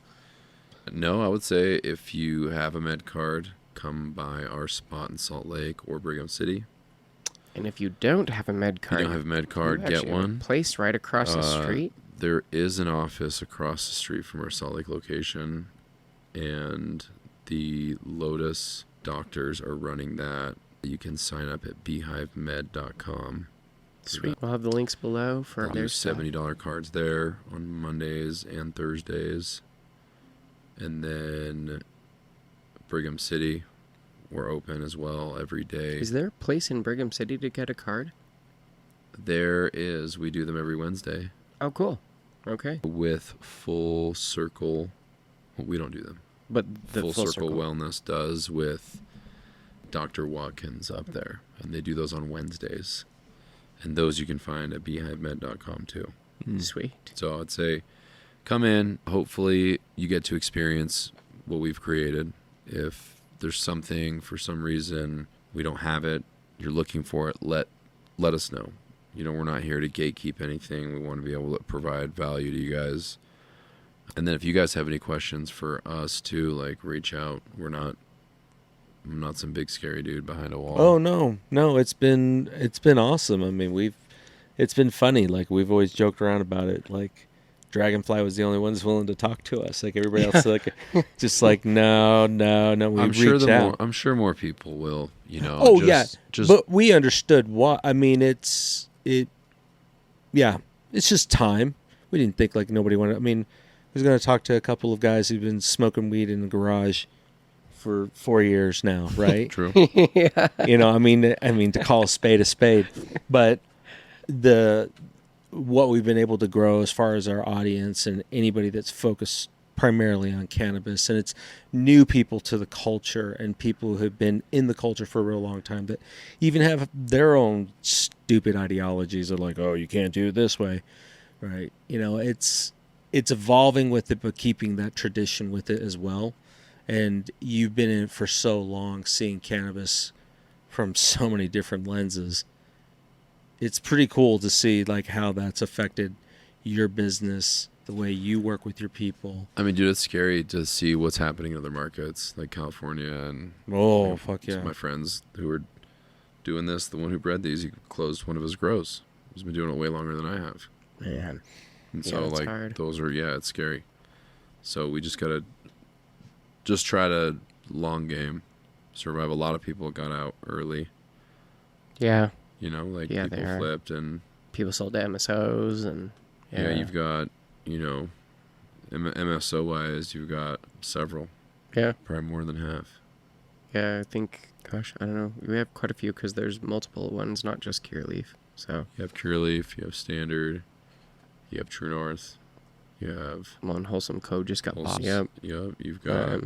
No, I would say if you have a med card, come by our spot in Salt Lake or Brigham City. And if you don't have a med If card, you don't have a med card, you get actually have a one. place right across the street. There is an office across the street from our Salt Lake location, and the Lotus doctors are running that. You can sign up at beehivemed.com. Sweet. We'll have the links below for They their do stuff. $70 cards there on Mondays and Thursdays. And then Brigham City, we're open as well every day. Is there a place in Brigham City to get a card? There is. We do them every Wednesday Oh, cool. Okay. with Full Circle. Well, we don't do them. But the Full Circle Wellness does with Dr. Watkins up there. And they do those on Wednesdays. And those you can find at beehivemed.com too. Sweet. So I'd say come in. Hopefully you get to experience what we've created. If there's something for some reason we don't have it, you're looking for it, let us know. You know, we're not here to gatekeep anything. We want to be able to provide value to you guys. And then if you guys have any questions for us too, like reach out. I'm not some big scary dude behind a wall. Oh no, it's been awesome. I mean, it's been funny. Like we've always joked around about it. Like Dragonfly was the only ones willing to talk to us. Like everybody else, like just like no. We reach out. I'm sure more people will. You know. Oh just but we understood why. I mean, it's just time. We didn't think like nobody wanted. I mean, I was going to talk to a couple of guys who've been smoking weed in the garage for 4 years now, right? True. You know, I mean to call a spade, but what we've been able to grow as far as our audience and anybody that's focused primarily on cannabis, and it's new people to the culture and people who have been in the culture for a real long time that even have their own stupid ideologies of like, oh, you can't do it this way, right? You know, it's evolving with it, but keeping that tradition with it as well. And you've been in it for so long, seeing cannabis from so many different lenses. It's pretty cool to see like how that's affected your business, the way you work with your people. I mean, dude, it's scary to see what's happening in other markets like California and Fuck yeah. my friends who are doing this. The one who bred these, he closed one of his grows. He's been doing it way longer than I have. Man. And Yeah, so that's like hard. those are it's scary. So we just gotta try to long game, survive. A lot of people got out early. Yeah. You know, like Yeah, people they are. flipped and People sold to MSOs and you've got, you know, MSO wise, you've got several, Yeah. probably more than half. Yeah, I think, gosh, I don't know. We have quite a few because there's multiple ones, not just Cureleaf. So, You have Cureleaf, you have Standard, you have True North, you have one Wholesome Code just got bought. Yep, Yep. you've got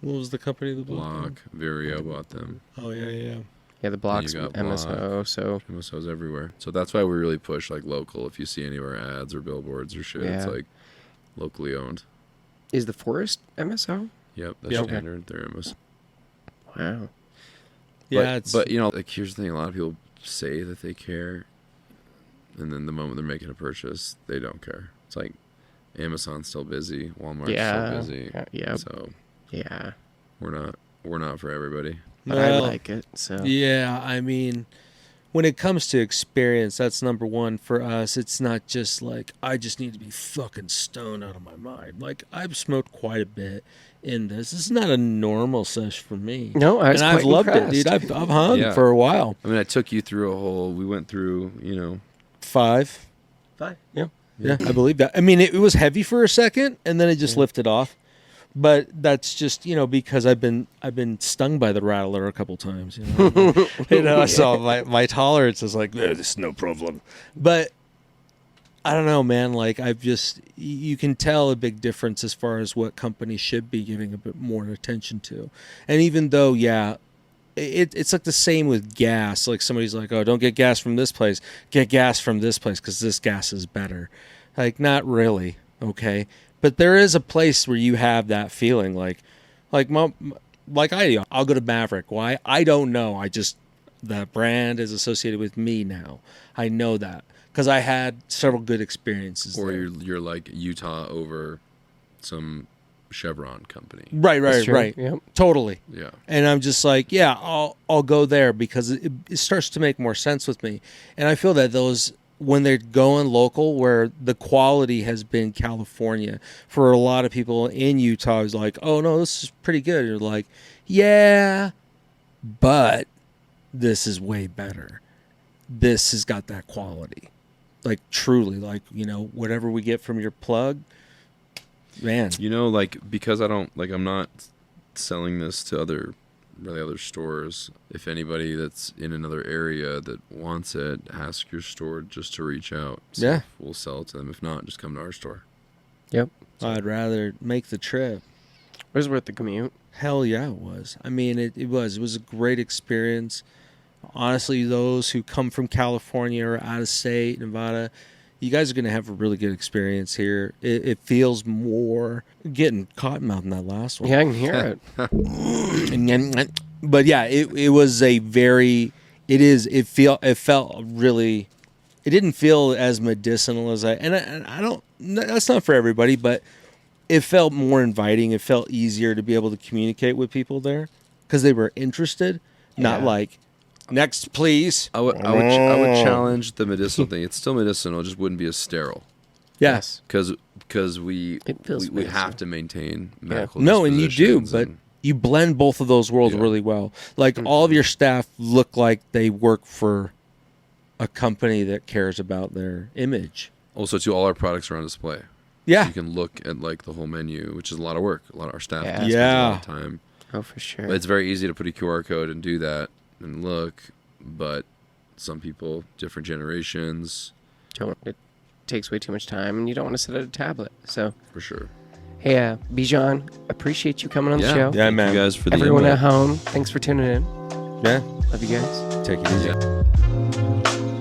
What was the company that bought them? Block, Vario bought them. Oh yeah. Yeah, the Block's got MSO, so MSOs everywhere. So that's why we really push like local. If you see any of our ads or billboards or shit, it's Yeah. like locally owned. is the Forest MSO? Yep, that's Yep. Standard. They're MSO. Wow. Yeah, But you know, like here's the thing: a lot of people say that they care, and then the moment they're making a purchase, they don't care. It's like Amazon's still busy, Walmart's Yeah. still busy. Yep. So Yeah. we're not for everybody. But I Well, like it, so. Yeah, I mean, when it comes to experience, that's number one for us. It's not just like, I just need to be fucking stoned out of my mind. Like, I've smoked quite a bit in this. This is not a normal sesh for me. No, I was and I've quite loved impressed. it, dude. I've hung Yeah. for a while. I mean, I took you through we went through, you know, 5. Yeah. Yeah, I believe that. I mean, it was heavy for a second, and then it just lifted off. But that's just, you know, because I've been stung by the rattler a couple times. You know, so my tolerance is like, this is no problem. But I don't know, man. Like you can tell a big difference as far as what companies should be giving a bit more attention to. And even though, it's like the same with gas. Like somebody's like, oh, don't get gas from this place. Get gas from this place because this gas is better. Like, not really, okay? But there is a place where you have that feeling like I do. I'll go to Maverick. Why? I don't know. The brand is associated with me now. I know that because I had several good experiences. Or there. you're like Utah over some Chevron company. Right. Yep. Totally. Yeah. And I'm just like, yeah, I'll go there because it starts to make more sense with me. And I feel that those, when they're going local, where the quality has been California, for a lot of people in Utah is like, oh no, this is pretty good. And you're like, yeah, but this is way better. This has got that quality. Like truly, like, whatever we get from your plug, man. Like, because I'm not selling this to other stores. If anybody that's in another area that wants it, ask your store just to reach out. So Yeah. we'll sell it to them. If not, just come to our store. Yep. I'd rather make the trip. It was worth the commute. Hell yeah, it was. I mean, it was a great experience. Honestly, those who come from California or out of state, Nevada, you guys are going to have a really good experience here. It feels more getting cottonmouth in that last one. Yeah, I can hear it. But yeah, it was a very, it felt really, it didn't feel as medicinal as I don't, that's not for everybody, but it felt more inviting. It felt easier to be able to communicate with people there because they were interested, not Yeah. like, next, please. I would challenge the medicinal thing. It's still medicinal, it just wouldn't be as sterile. Yes. Because we feels we medicinal. have to maintain medical No, and you do, dispositions but and- you blend both of those worlds Yeah. really well. Like all of your staff look like they work for a company that cares about their image. also too, all our products are on display. Yeah. So you can look at like the whole menu, which is a lot of work. A lot of our staff Yeah. spends a lot of time. Oh, for sure. But it's very easy to put a QR code and do that and look, but some people, different generations, It takes way too much time, and you don't want to sit at a tablet. So, for sure. hey, Bijan, appreciate you coming on the show. Yeah, Thank man. you guys for the Everyone invite. at home, thanks for tuning in. Yeah. Love you guys. Take it easy. Yeah.